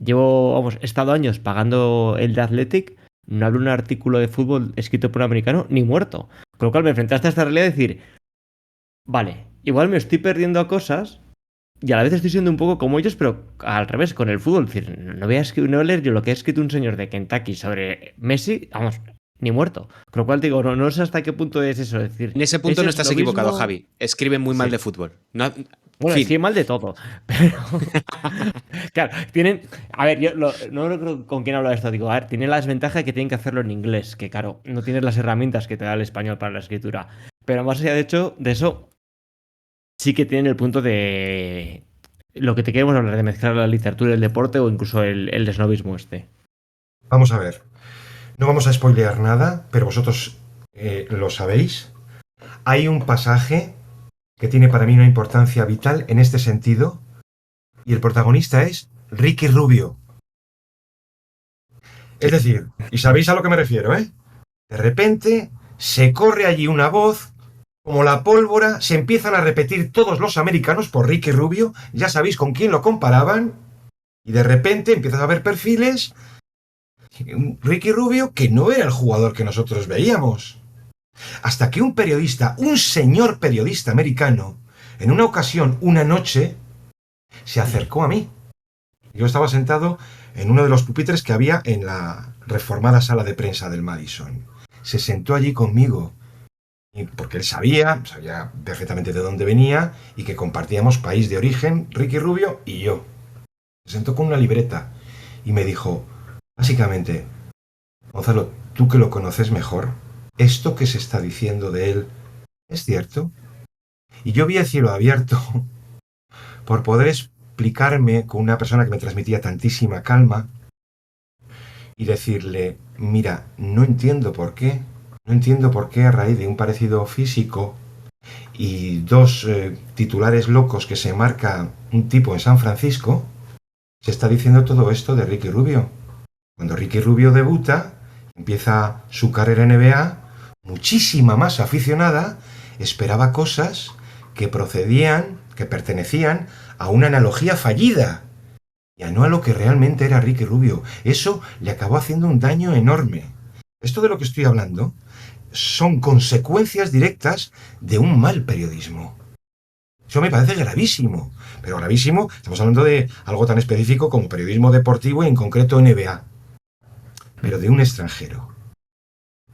he estado años pagando el de Athletic, no hablo un artículo de fútbol escrito por un americano, ni muerto. Con lo cual me enfrentaste a esta realidad de decir, vale, igual me estoy perdiendo a cosas y a la vez estoy siendo un poco como ellos, pero al revés, con el fútbol. Es decir, no voy a leer yo lo que ha escrito un señor de Kentucky sobre Messi, vamos, ni muerto. Con lo cual digo, no sé hasta qué punto es eso. Es decir, En ese punto ¿es no estás lo equivocado, mismo? Javi. Escribe muy mal Sí. de fútbol. No, Bueno, fin. es que mal de todo. Pero. Claro, tienen. A ver, no recuerdo con quién hablo de esto. Digo, a ver, tiene la desventaja de que tienen que hacerlo en inglés. Que claro, no tienes las herramientas que te da el español para la escritura. Pero más allá de eso, sí que tienen el punto de. Lo que te queremos hablar, de mezclar la literatura y el deporte o incluso el desnovismo este. Vamos a ver. No vamos a spoilear nada, pero vosotros lo sabéis. Hay un pasaje que tiene para mí una importancia vital en este sentido, y el protagonista es Ricky Rubio. Es decir, y sabéis a lo que me refiero, ¿eh? De repente se corre allí una voz, como la pólvora, se empiezan a repetir todos los americanos por Ricky Rubio, ya sabéis con quién lo comparaban, y de repente empiezas a ver perfiles, un Ricky Rubio que no era el jugador que nosotros veíamos. Hasta que un periodista, un señor periodista americano, en una ocasión, una noche, se acercó a mí. Yo estaba sentado en uno de los pupitres que había en la reformada sala de prensa del Madison. Se sentó allí conmigo, porque él sabía perfectamente de dónde venía y que compartíamos país de origen, Ricky Rubio y yo. Se sentó con una libreta y me dijo, básicamente, Gonzalo, tú que lo conoces mejor, ¿esto que se está diciendo de él es cierto? Y yo vi el cielo abierto por poder explicarme con una persona que me transmitía tantísima calma y decirle, mira, no entiendo por qué a raíz de un parecido físico y dos titulares locos que se marca un tipo en San Francisco, se está diciendo todo esto de Ricky Rubio. Cuando Ricky Rubio debuta, empieza su carrera en NBA, muchísima más aficionada esperaba cosas que pertenecían a una analogía fallida, y no a lo que realmente era Ricky Rubio. Eso le acabó haciendo un daño enorme. Esto de lo que estoy hablando son consecuencias directas de un mal periodismo. Eso me parece gravísimo. Pero gravísimo, estamos hablando de algo tan específico como periodismo deportivo y en concreto NBA. Pero de un extranjero.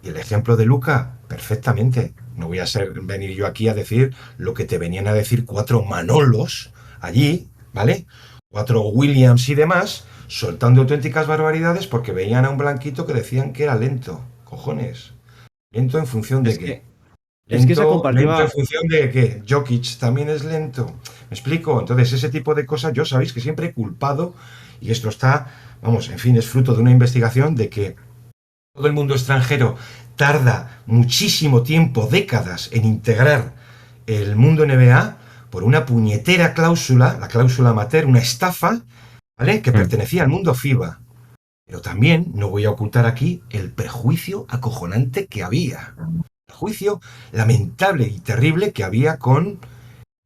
Y el ejemplo de Luka, perfectamente. No voy a venir yo aquí a decir lo que te venían a decir 4 Manolos allí, ¿vale? 4 Williams y demás, soltando auténticas barbaridades porque veían a un blanquito que decían que era lento. Cojones. ¿Lento en función de qué? Es que esa Lento comparativa. en función de que Jokic también es lento. ¿Me explico? Entonces, ese tipo de cosas, yo sabéis que siempre he culpado, y esto está, vamos, en fin, es fruto de una investigación de que todo el mundo extranjero tarda muchísimo tiempo, décadas, en integrar el mundo NBA por una puñetera cláusula, la cláusula amateur, una estafa, ¿vale? Que pertenecía al mundo FIBA. Pero también no voy a ocultar aquí el prejuicio acojonante que había. Juicio lamentable y terrible que había con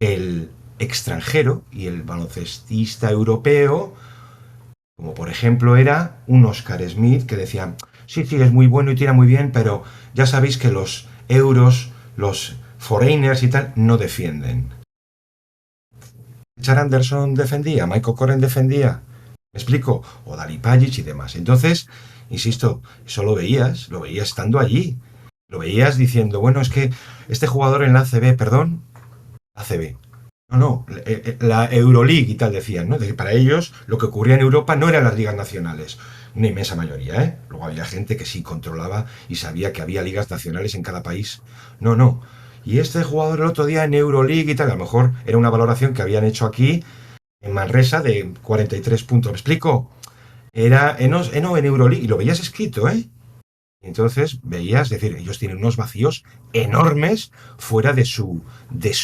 el extranjero y el baloncestista europeo, Como por ejemplo era un Oscar Smith que decía, sí, es muy bueno y tira muy bien, pero ya sabéis que los euros, los foreigners y tal, no defienden. Richard Anderson defendía, Michael Corren defendía, ¿me explico? O Dali Pajic y demás. Entonces, insisto, eso lo veías estando allí. Lo veías diciendo, bueno, es que este jugador en la ACB, perdón, ACB. No, la Euroleague y tal decían, ¿no? De que para ellos lo que ocurría en Europa no eran las ligas nacionales, una inmensa mayoría, ¿eh? Luego había gente que sí controlaba y sabía que había ligas nacionales en cada país. No. Y este jugador el otro día en Euroleague y tal, a lo mejor era una valoración que habían hecho aquí en Manresa de 43 puntos. ¿Me explico? Era en Euroleague y lo veías escrito, ¿eh? Entonces veías, es decir, ellos tienen unos vacíos enormes fuera de su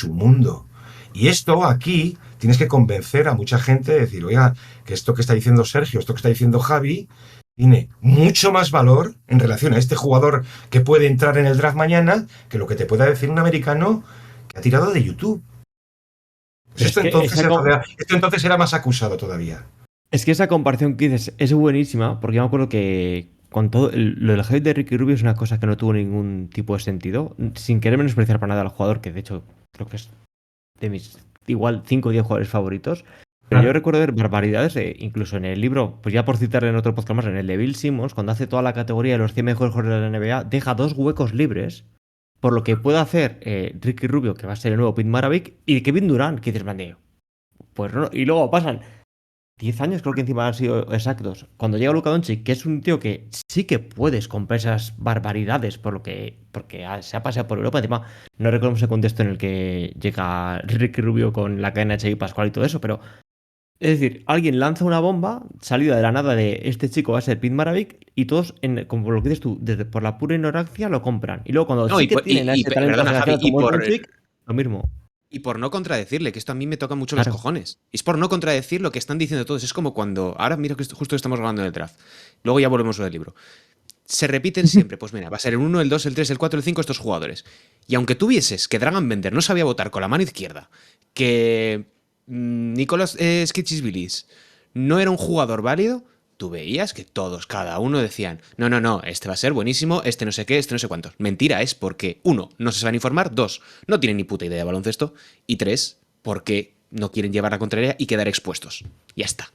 mundo. Y esto aquí tienes que convencer a mucha gente de decir, oiga, que esto que está diciendo Sergio, esto que está diciendo Javi, tiene mucho más valor en relación a este jugador que puede entrar en el draft mañana que lo que te pueda decir un americano que ha tirado de YouTube. Pues esto entonces era más acusado todavía. Es que esa comparación que dices es buenísima, porque yo me acuerdo que con todo lo del hype de Ricky Rubio es una cosa que no tuvo ningún tipo de sentido, sin querer menospreciar para nada al jugador, que de hecho creo que es de mis igual 5 o 10 jugadores favoritos. Pero yo recuerdo ver barbaridades, incluso en el libro, pues ya por citarle en otro podcast más, en el de Bill Simmons, cuando hace toda la categoría de los 100 mejores jugadores de la NBA, deja 2 huecos libres, por lo que puede hacer Ricky Rubio, que va a ser el nuevo Pete Maravich, y Kevin Durant, que dices, man, pues no, y luego pasan 10 años, creo que encima han sido exactos. Cuando llega Luka Doncic, que es un tío que sí que puedes comprar esas barbaridades porque se ha paseado por Europa. Encima, no recuerdo ese contexto en el que llega Ricky Rubio con la cadena Che y Pascual y todo eso, pero es decir, alguien lanza una bomba salida de la nada de este chico va a ser Pete Maravich y todos, como lo que dices tú, por la pura ignorancia lo compran. Y luego cuando sí que tienen ese talento como Doncic, lo mismo. Y por no contradecirle, que esto a mí me toca mucho Claro. los cojones. Es por no contradecir lo que están diciendo todos. Es como cuando, ahora mira que justo estamos grabando en el draft. Luego ya volvemos al libro. Se repiten siempre, pues mira, va a ser el 1, el 2, el 3, el 4, el 5 estos jugadores. Y aunque tú vieses que Dragan Bender no sabía votar con la mano izquierda, que Nicolás Skitsis-Billis no era un jugador válido, tú veías que todos, cada uno decían, no, este va a ser buenísimo, este no sé qué, este no sé cuántos. Mentira es porque, 1, no se saben informar, 2, no tienen ni puta idea de baloncesto, y 3, porque no quieren llevar la contraria y quedar expuestos. Ya está.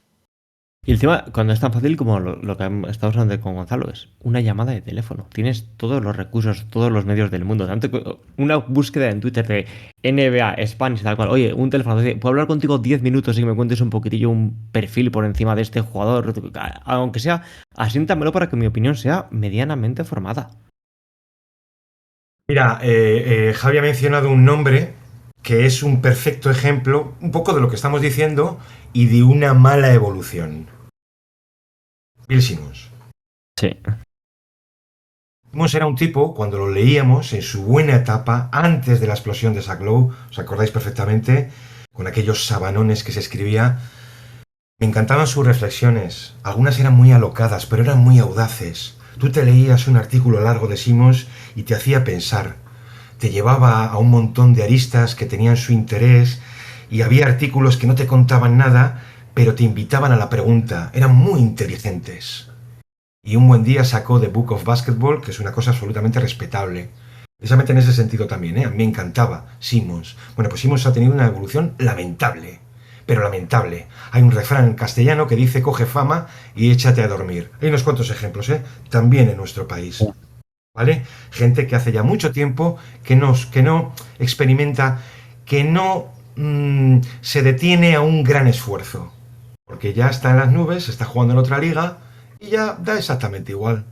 Y encima, cuando es tan fácil como lo que estamos hablando con Gonzalo, es una llamada de teléfono. Tienes todos los recursos, todos los medios del mundo. Tanto una búsqueda en Twitter de NBA, Spanish, tal cual. Oye, un teléfono, ¿puedo hablar contigo 10 minutos y que me cuentes un poquitillo un perfil por encima de este jugador? Aunque sea, asiéntamelo para que mi opinión sea medianamente formada. Mira, Javi ha mencionado un nombre que es un perfecto ejemplo, un poco de lo que estamos diciendo, y de una mala evolución. Bill Simmons. Sí. Simmons era un tipo, cuando lo leíamos, en su buena etapa, antes de la explosión de Zach Lowe, os acordáis perfectamente, con aquellos sabanones que se escribía. Me encantaban sus reflexiones. Algunas eran muy alocadas, pero eran muy audaces. Tú te leías un artículo largo de Simmons y te hacía pensar. Te llevaba a un montón de aristas que tenían su interés y había artículos que no te contaban nada, pero te invitaban a la pregunta. Eran muy inteligentes. Y un buen día sacó The Book of Basketball, que es una cosa absolutamente respetable. Precisamente en ese sentido también, ¿eh? A mí me encantaba Simmons. Bueno, pues Simmons ha tenido una evolución lamentable. Pero lamentable. Hay un refrán en castellano que dice coge fama y échate a dormir. Hay unos cuantos ejemplos, también en nuestro país. ¿Vale? Gente que hace ya mucho tiempo que no experimenta, que no se detiene a un gran esfuerzo. Porque ya está en las nubes, está jugando en otra liga y ya da exactamente igual.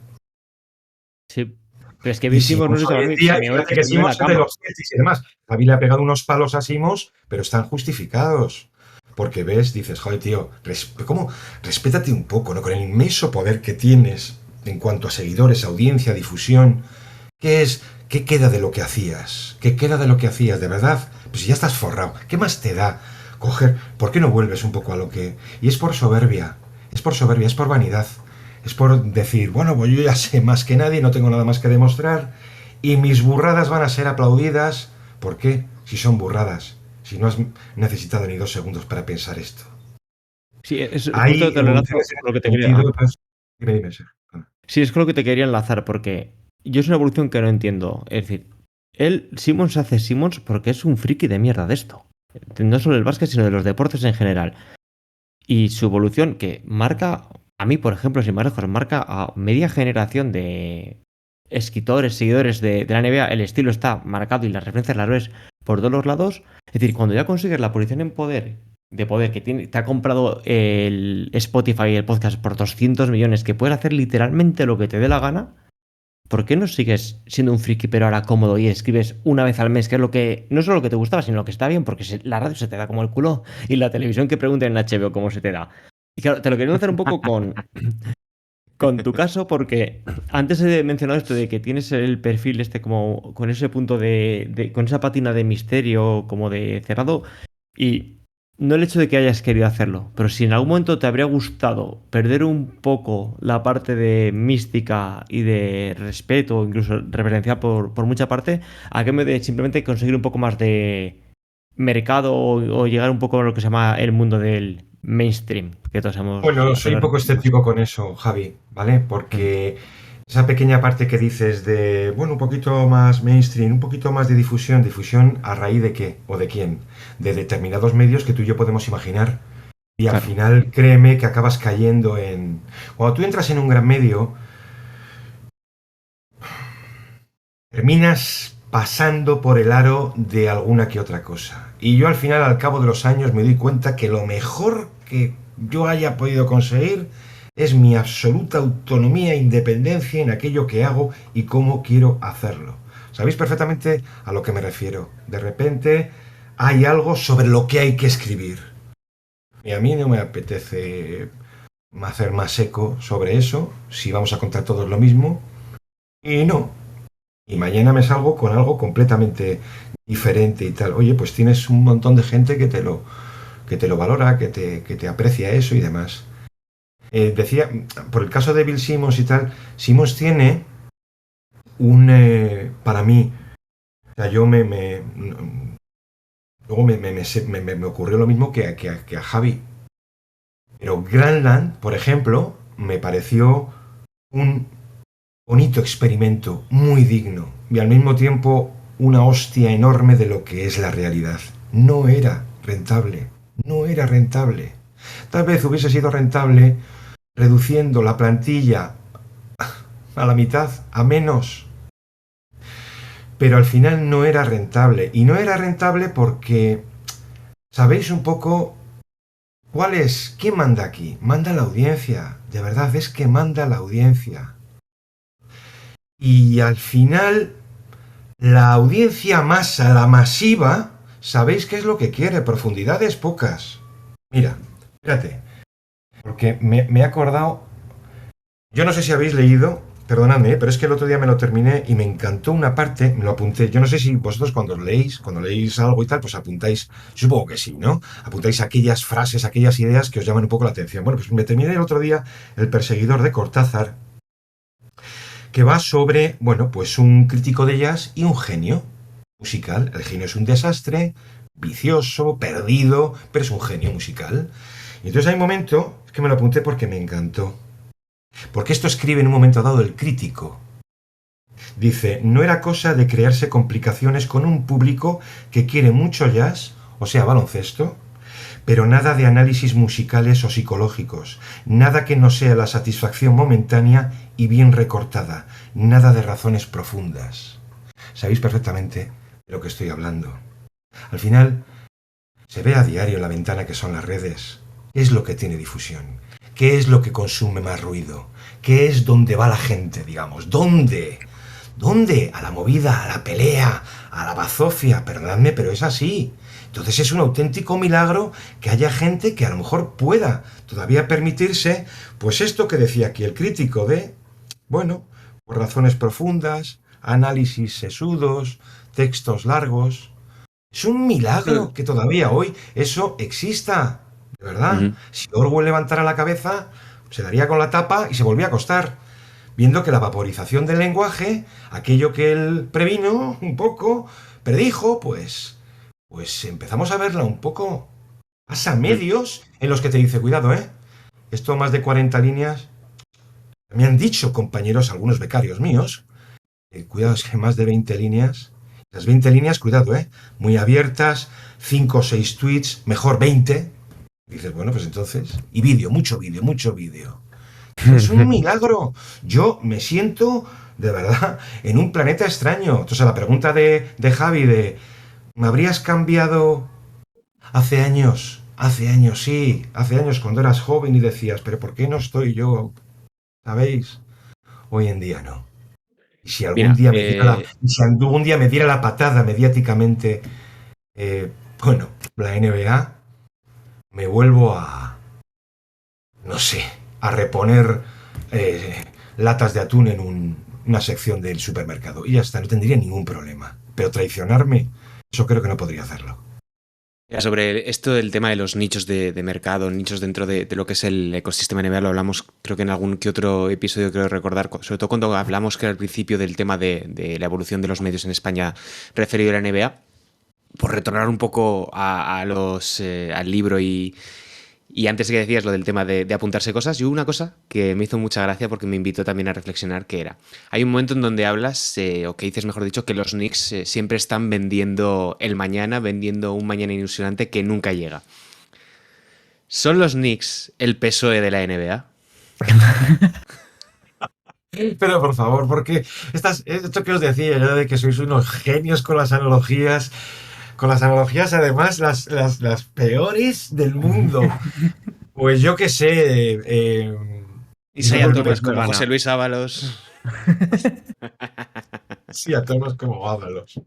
Sí. Pero es que Simons no se hoy en día, fíjate que Simons es de los Celtics y demás. Javi le ha pegado unos palos a Simons, pero están justificados. Porque ves, dices, joder, tío, ¿cómo? Respétate un poco, ¿no? Con el inmenso poder que tienes en cuanto a seguidores, audiencia, difusión. ¿Qué queda de lo que hacías? ¿Qué queda de lo que hacías, de verdad? Pues ya estás forrado. ¿Qué más te da coger? ¿Por qué no vuelves un poco a lo que...? Y es por soberbia, es por vanidad. Es por decir, bueno, pues yo ya sé más que nadie, no tengo nada más que demostrar y mis burradas van a ser aplaudidas. ¿Por qué? Si son burradas. Si no has necesitado ni 2 segundos para pensar esto. Sí, Hay justo te lo enlazo evoluciones en con lo que ese te quería. sentido. Dime, Sergio. Sí, es con lo que te quería enlazar, porque yo es una evolución que no entiendo. Es decir, Simmons hace Simmons porque es un friki de mierda de esto. No solo del básquet, sino de los deportes en general. Y su evolución, que marca, a mí, por ejemplo, sin más lejos, marca a media generación de escritores, seguidores de la NBA, el estilo está marcado y las referencias las ves por todos los lados. Es decir, cuando ya consigues la posición en poder, de poder, que te ha comprado el Spotify y el podcast por 200 millones, que puedes hacer literalmente lo que te dé la gana, ¿por qué no sigues siendo un friki pero ahora cómodo y escribes una vez al mes, que es lo que, no solo lo que te gustaba, sino lo que está bien, porque la radio se te da como el culo y la televisión que pregunten en HBO cómo se te da? Y claro, te lo quería hacer un poco con tu caso, porque antes he mencionado esto de que tienes el perfil este como con ese punto con esa pátina de misterio, como de cerrado, y no el hecho de que hayas querido hacerlo, pero si en algún momento te habría gustado perder un poco la parte de mística y de respeto, incluso reverencial por mucha parte, a cambio de simplemente conseguir un poco más de mercado o llegar un poco a lo que se llama el mundo del mainstream, que todos hemos Bueno, soy un poco escéptico con eso, Javi, ¿vale? Porque esa pequeña parte que dices de, bueno, un poquito más mainstream, un poquito más de difusión a raíz de qué o de quién, de determinados medios que tú y yo podemos imaginar. Y al Claro. final, créeme que acabas cayendo en... Cuando tú entras en un gran medio, terminas pasando por el aro de alguna que otra cosa. Y yo al final, al cabo de los años, me doy cuenta que lo mejor que yo haya podido conseguir es mi absoluta autonomía e independencia en aquello que hago y cómo quiero hacerlo. Sabéis perfectamente a lo que me refiero. De repente hay algo sobre lo que hay que escribir. Y a mí no me apetece hacer más eco sobre eso, si vamos a contar todos lo mismo. Y no, y mañana me salgo con algo completamente diferente y tal. Oye, pues tienes un montón de gente que te lo valora, que te aprecia eso y demás. Decía, por el caso de Bill Simmons y tal, Simmons tiene para mí, o sea, luego me ocurrió lo mismo que a Javi. Pero Granland, por ejemplo, me pareció un bonito experimento, muy digno, y al mismo tiempo una hostia enorme de lo que es la realidad. No era rentable, no era rentable. Tal vez hubiese sido rentable reduciendo la plantilla a la mitad, a menos. Pero al final no era rentable. Y no era rentable porque, ¿sabéis un poco cuál es? ¿Quién manda aquí? Manda la audiencia. De verdad, es que manda la audiencia. Y al final la audiencia masa, la masiva, ¿sabéis qué es lo que quiere? Profundidades pocas. Mira, fíjate, porque me he acordado, yo no sé si habéis leído, perdonadme, pero es que el otro día me lo terminé y me encantó una parte, me lo apunté. Yo no sé si vosotros cuando leéis algo y tal, pues apuntáis, supongo que sí, ¿no? Apuntáis aquellas frases, aquellas ideas que os llaman un poco la atención. Bueno, pues me terminé el otro día El perseguidor de Cortázar, que va sobre, bueno, pues un crítico de jazz y un genio musical. El genio es un desastre, vicioso, perdido, pero es un genio musical. Y entonces hay un momento, es que me lo apunté porque me encantó. Porque esto escribe en un momento dado el crítico. Dice, no era cosa de crearse complicaciones con un público que quiere mucho jazz, o sea, baloncesto, pero nada de análisis musicales o psicológicos, nada que no sea la satisfacción momentánea y bien recortada, nada de razones profundas. Sabéis perfectamente de lo que estoy hablando. Al final, se ve a diario en la ventana que son las redes. ¿Qué es lo que tiene difusión? ¿Qué es lo que consume más ruido? ¿Qué es donde va la gente, digamos? ¿Dónde? ¿Dónde? A la movida, a la pelea, a la bazofia. Perdonadme, pero es así. Entonces es un auténtico milagro que haya gente que a lo mejor pueda todavía permitirse, pues esto que decía aquí el crítico de, bueno, por razones profundas, análisis sesudos, textos largos. Es un milagro que todavía hoy eso exista, de verdad. Si Orwell levantara la cabeza, se daría con la tapa y se volvía a acostar, viendo que la vaporización del lenguaje, aquello que él predijo, pues empezamos a verla un poco Vas a medios en los que te dice, cuidado, esto más de 40 líneas. Me han dicho compañeros, algunos becarios míos, cuidado, es que más de 20 líneas. Las 20 líneas, cuidado, muy abiertas, 5 o 6 tweets, mejor 20. Y dices, bueno, pues entonces, y vídeo, mucho vídeo, mucho vídeo. Es un milagro. Yo me siento, de verdad, en un planeta extraño. Entonces, la pregunta de Javi ¿me habrías cambiado hace años? Hace años, sí. Hace años cuando eras joven y decías, pero ¿por qué no estoy yo? ¿Sabéis? Hoy en día no. Y si algún Mira, día me diera la patada mediáticamente, bueno, la NBA, me vuelvo no sé, a reponer latas de atún en una sección del supermercado. Y ya está, no tendría ningún problema. Pero traicionarme, eso creo que no podría hacerlo. Sobre esto del tema de los nichos de mercado, nichos dentro de lo que es el ecosistema NBA, lo hablamos creo que en algún que otro episodio, creo recordar, sobre todo cuando hablamos que al principio del tema de la evolución de los medios en España referido a la NBA, por retornar un poco al libro y antes que decías lo del tema de apuntarse cosas, yo una cosa que me hizo mucha gracia porque me invitó también a reflexionar, que era, hay un momento en donde hablas, o que dices mejor dicho, que los Knicks siempre están vendiendo el mañana, vendiendo un mañana ilusionante que nunca llega. ¿Son los Knicks el PSOE de la NBA? Pero por favor, porque esto que os decía yo de que sois unos genios con las analogías... Con las analogías, además, las peores del mundo. Pues yo qué sé. Isaiah Thomas como José Luis Ábalos. Sí, a Thomas como Ábalos.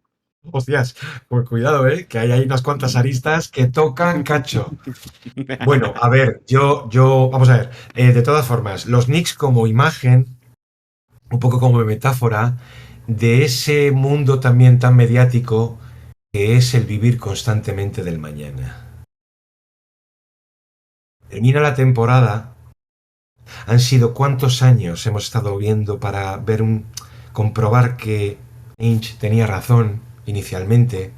Hostias, pues cuidado, que hay ahí unas cuantas aristas que tocan cacho. Bueno, a ver, vamos a ver. De todas formas, los Knicks como imagen, un poco como metáfora, de ese mundo también tan mediático que es el vivir constantemente del mañana. Termina la temporada. Han sido cuántos años hemos estado viendo para comprobar que Ainge tenía razón inicialmente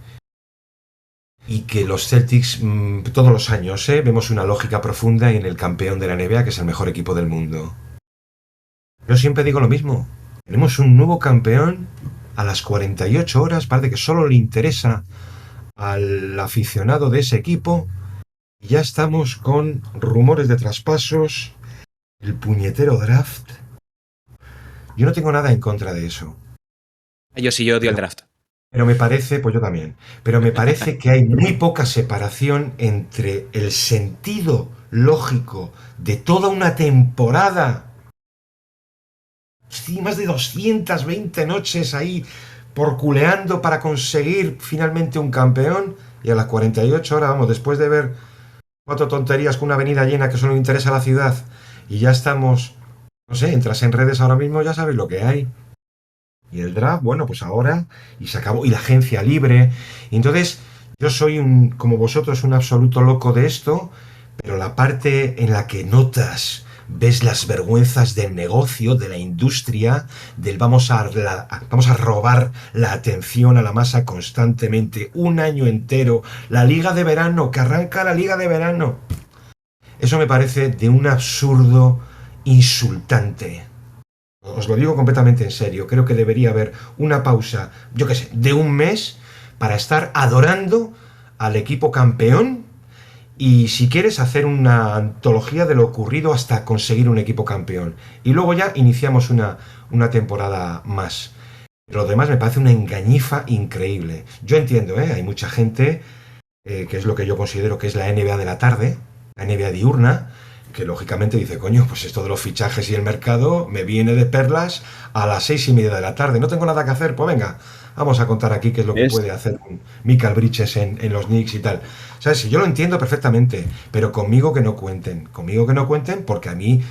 y que los Celtics todos los años vemos una lógica profunda en el campeón de la NBA, que es el mejor equipo del mundo. Yo siempre digo lo mismo. Tenemos un nuevo campeón a las 48 horas, parece que solo le interesa al aficionado de ese equipo, y ya estamos con rumores de traspasos, el puñetero draft. Yo no tengo nada en contra de eso. Yo sí, yo odio el draft. Pero me parece, pues yo también, pero me parece que hay muy poca separación entre el sentido lógico de toda una temporada. Sí, más de 220 noches ahí porculeando para conseguir finalmente un campeón, y a las 48 horas, vamos, después de ver 4 tonterías con una avenida llena que solo interesa a la ciudad, y ya estamos, no sé, entras en redes ahora mismo, ya sabes lo que hay. Y el draft, bueno, pues ahora, y se acabó, y la agencia libre. Y entonces, yo soy como vosotros, un absoluto loco de esto, pero la parte en la que notas, ves las vergüenzas del negocio, de la industria, del vamos a robar la atención a la masa constantemente, un año entero, la liga de verano, que arranca la liga de verano. Eso me parece de un absurdo insultante. Os lo digo completamente en serio. Creo que debería haber una pausa, yo qué sé, de un mes para estar adorando al equipo campeón. Y si quieres hacer una antología de lo ocurrido hasta conseguir un equipo campeón. Y luego ya iniciamos una temporada más. Pero lo demás me parece una engañifa increíble. Yo entiendo, hay mucha gente, que es lo que yo considero que es la NBA de la tarde, la NBA diurna, que lógicamente dice, coño, pues esto de los fichajes y el mercado me viene de perlas a las 6:30 de la tarde. No tengo nada que hacer, pues venga, vamos a contar aquí qué es lo que puede hacer Michael Bridges en los Knicks y tal. ¿Sabes? Si yo lo entiendo perfectamente, pero conmigo que no cuenten. Conmigo que no cuenten porque a mí,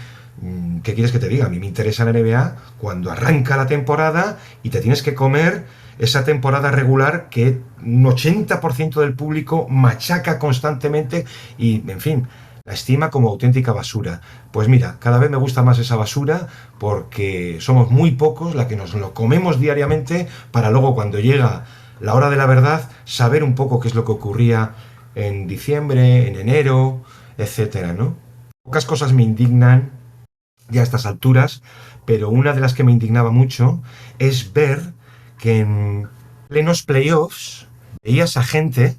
¿qué quieres que te diga? A mí me interesa la NBA cuando arranca la temporada y te tienes que comer esa temporada regular que un 80% del público machaca constantemente y, en fin, la estima como auténtica basura. Pues mira, cada vez me gusta más esa basura porque somos muy pocos la que nos lo comemos diariamente para luego cuando llega la hora de la verdad saber un poco qué es lo que ocurría en diciembre, en enero, etcétera, ¿no? Pocas cosas me indignan ya a estas alturas, pero una de las que me indignaba mucho es ver que en plenos playoffs veías a gente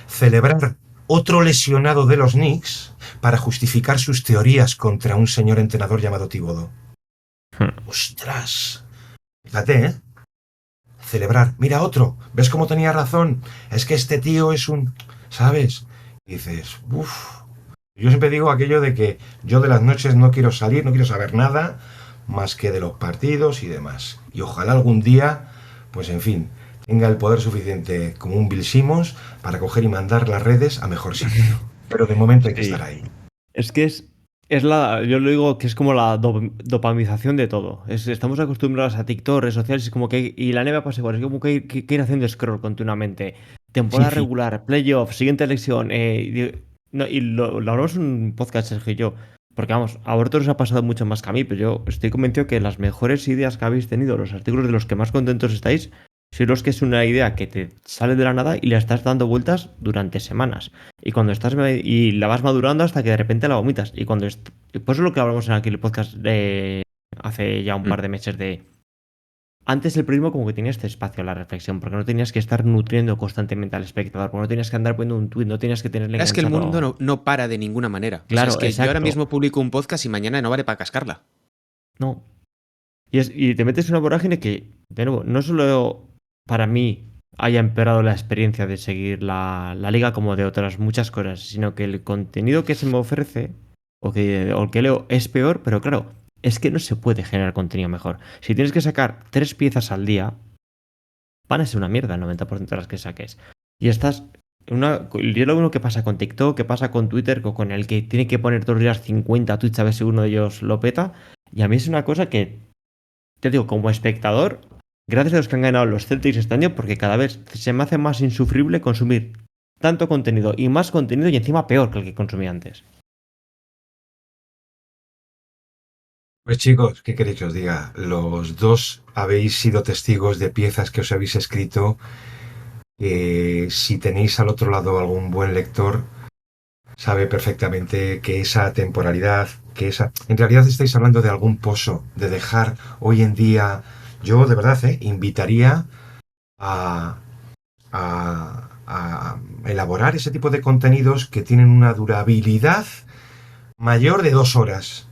celebrar otro lesionado de los Knicks para justificar sus teorías contra un señor entrenador llamado Thibodeau. ¡Ostras! Fíjate, ¿eh? Celebrar. Mira otro. ¿Ves cómo tenía razón? Es que este tío es un... ¿Sabes? Y dices, uff. Yo siempre digo aquello de que yo de las noches no quiero salir, no quiero saber nada más que de los partidos y demás. Y ojalá algún día, pues en fin, tenga el poder suficiente como un Bill Simmons para coger y mandar las redes a mejor sitio. Pero de momento hay que estar ahí. Es que yo lo digo que es como la dopamización de todo. Estamos acostumbrados a TikTok, redes sociales, y como que, y la NBA pasa igual, es como que ir haciendo scroll continuamente. Temporada Sí. regular, playoff, siguiente elección. Lo hablamos en un podcast, Sergio y yo. Porque vamos, a vosotros os ha pasado mucho más que a mí, pero yo estoy convencido que las mejores ideas que habéis tenido, los artículos de los que más contentos estáis, sois los que es una idea que te sale de la nada y la estás dando vueltas durante semanas. Y cuando y la vas madurando hasta que de repente la vomitas. Y pues eso es lo que hablamos en aquel podcast de hace ya un par de meses de... Antes el periodismo como que tenía este espacio a la reflexión, porque no tenías que estar nutriendo constantemente al espectador, porque no tenías que andar poniendo un tuit, no tenías que tenerle Es que el enganchado. mundo no para de ninguna manera. Claro, o sea, es que yo ahora exacto. mismo publico un podcast y mañana no vale para cascarla. No. Y te metes en una vorágine que, de nuevo, no solo para mí haya empeorado la experiencia de seguir la liga como de otras muchas cosas, sino que el contenido que se me ofrece o el que leo es peor, pero claro, es que no se puede generar contenido mejor. Si tienes que sacar 3 piezas al día, van a ser una mierda el 90% de las que saques. Y estás... y es lo mismo que pasa con TikTok, que pasa con Twitter, con el que tiene que poner todos los días 50 tweets a ver si uno de ellos lo peta. Y a mí es una cosa que, te digo, como espectador, gracias a los que han ganado los Celtics este año, porque cada vez se me hace más insufrible consumir tanto contenido y más contenido y encima peor que el que consumía antes. Pues chicos, ¿qué queréis que os diga? Los dos habéis sido testigos de piezas que os habéis escrito. Si tenéis al otro lado algún buen lector, sabe perfectamente que esa temporalidad, en realidad estáis hablando de algún pozo, de dejar hoy en día... Yo de verdad invitaría a elaborar ese tipo de contenidos que tienen una durabilidad mayor de 2 horas.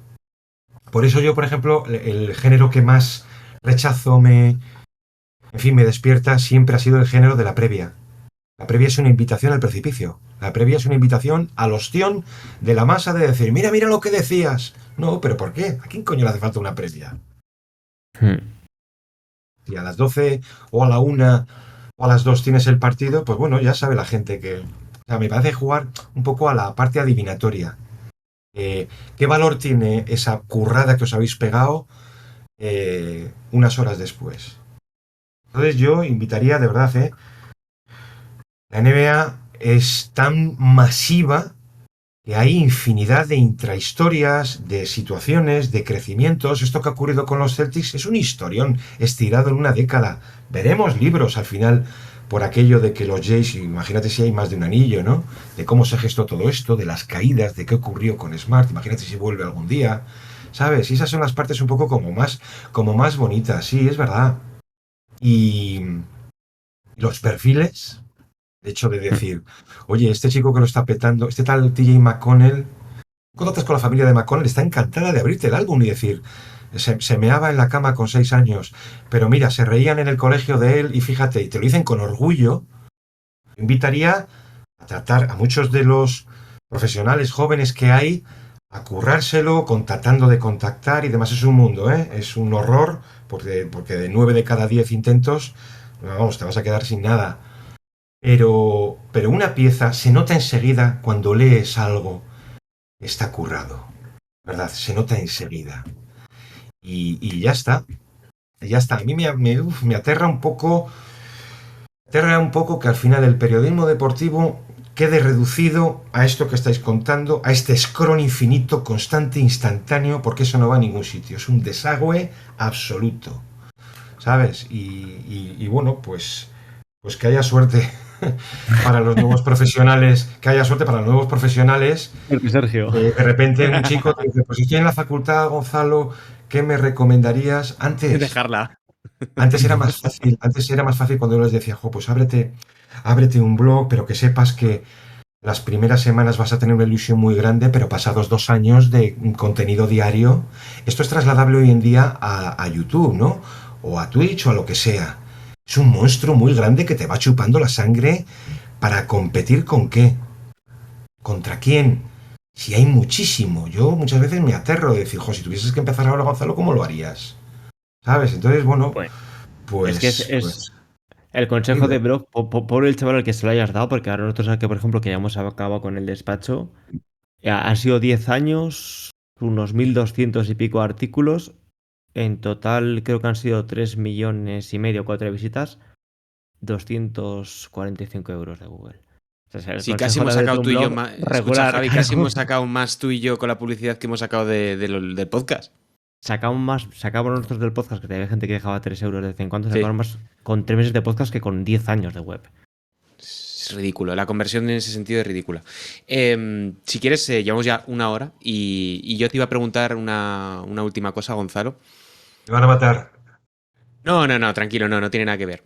Por eso yo, por ejemplo, el género que más rechazo me despierta siempre ha sido el género de la previa. La previa es una invitación al precipicio. La previa es una invitación al ostión de la masa de decir, mira, mira lo que decías. No, pero ¿por qué? ¿A quién coño le hace falta una previa? Si a las 12 o a la 1 o a las 2 tienes el partido, pues bueno, ya sabe la gente que... O sea, me parece jugar un poco a la parte adivinatoria. ¿Qué valor tiene esa currada que os habéis pegado unas horas después? Entonces yo invitaría de verdad, la NBA es tan masiva que hay infinidad de intrahistorias, de situaciones, de crecimientos. Esto que ha ocurrido con los Celtics es un historión estirado en una década. Veremos libros al final por aquello de que los Jays, imagínate si hay más de un anillo, ¿no? De cómo se gestó todo esto, de las caídas, de qué ocurrió con Smart, imagínate si vuelve algún día, ¿sabes? Y esas son las partes un poco como más bonitas, sí, es verdad. Y los perfiles, de hecho de decir, oye, este chico que lo está petando, este tal TJ McConnell, contactas con la familia de McConnell, está encantada de abrirte el álbum y decir, se meaba en la cama con 6 años, pero mira, se reían en el colegio de él y fíjate, y te lo dicen con orgullo. Invitaría a tratar a muchos de los profesionales jóvenes que hay a currárselo, tratando de contactar y demás. Es un mundo, es un horror, porque de 9 de cada 10 intentos, vamos, te vas a quedar sin nada. Pero una pieza se nota enseguida cuando lees algo que está currado, ¿verdad? Se nota enseguida. Y ya está. Ya está. A mí me aterra un poco. Aterra un poco que al final el periodismo deportivo quede reducido a esto que estáis contando, a este scroll infinito, constante, instantáneo, porque eso no va a ningún sitio. Es un desagüe absoluto. ¿Sabes? Y bueno, pues que haya suerte para los nuevos profesionales, que haya suerte para los nuevos profesionales. Porque Sergio. De repente un chico te dice, pues estoy en la facultad, Gonzalo, ¿qué me recomendarías? Dejarla. Antes era más fácil cuando yo les decía, jo, pues ábrete un blog, pero que sepas que las primeras semanas vas a tener una ilusión muy grande, pero pasados 2 años de contenido diario, esto es trasladable hoy en día a YouTube, ¿no? O a Twitch o a lo que sea. Es un monstruo muy grande que te va chupando la sangre para competir con qué, contra quién. Si hay muchísimo, yo muchas veces me aterro de decir, jo, si tuvieses que empezar ahora, Gonzalo, ¿cómo lo harías? ¿Sabes? Entonces, bueno, Pues, es que pues el consejo dime. de Brock, por el chaval al que se lo hayas dado, porque ahora nosotros, que por ejemplo, que ya hemos acabado con el despacho, han sido 10 años, unos 1.200 y pico artículos. En total creo que han sido 3,5 millones, 4 visitas, 245 euros de Google. O sea, el Sí, casi consejo de hemos abrirte sacado un tú y yo blog más. Escucha, regular, Javi, casi claro. hemos sacado más tú y yo con la publicidad que hemos sacado del podcast. Sacamos nosotros del podcast, que había gente que dejaba 3 euros de vez en cuando, Sí. sacamos más con 3 meses de podcast que con 10 años de web. Es ridículo, la conversión en ese sentido es ridícula. Si quieres, llevamos ya 1 hora y yo te iba a preguntar una última cosa, Gonzalo. Me van a matar. No, tranquilo, no tiene nada que ver.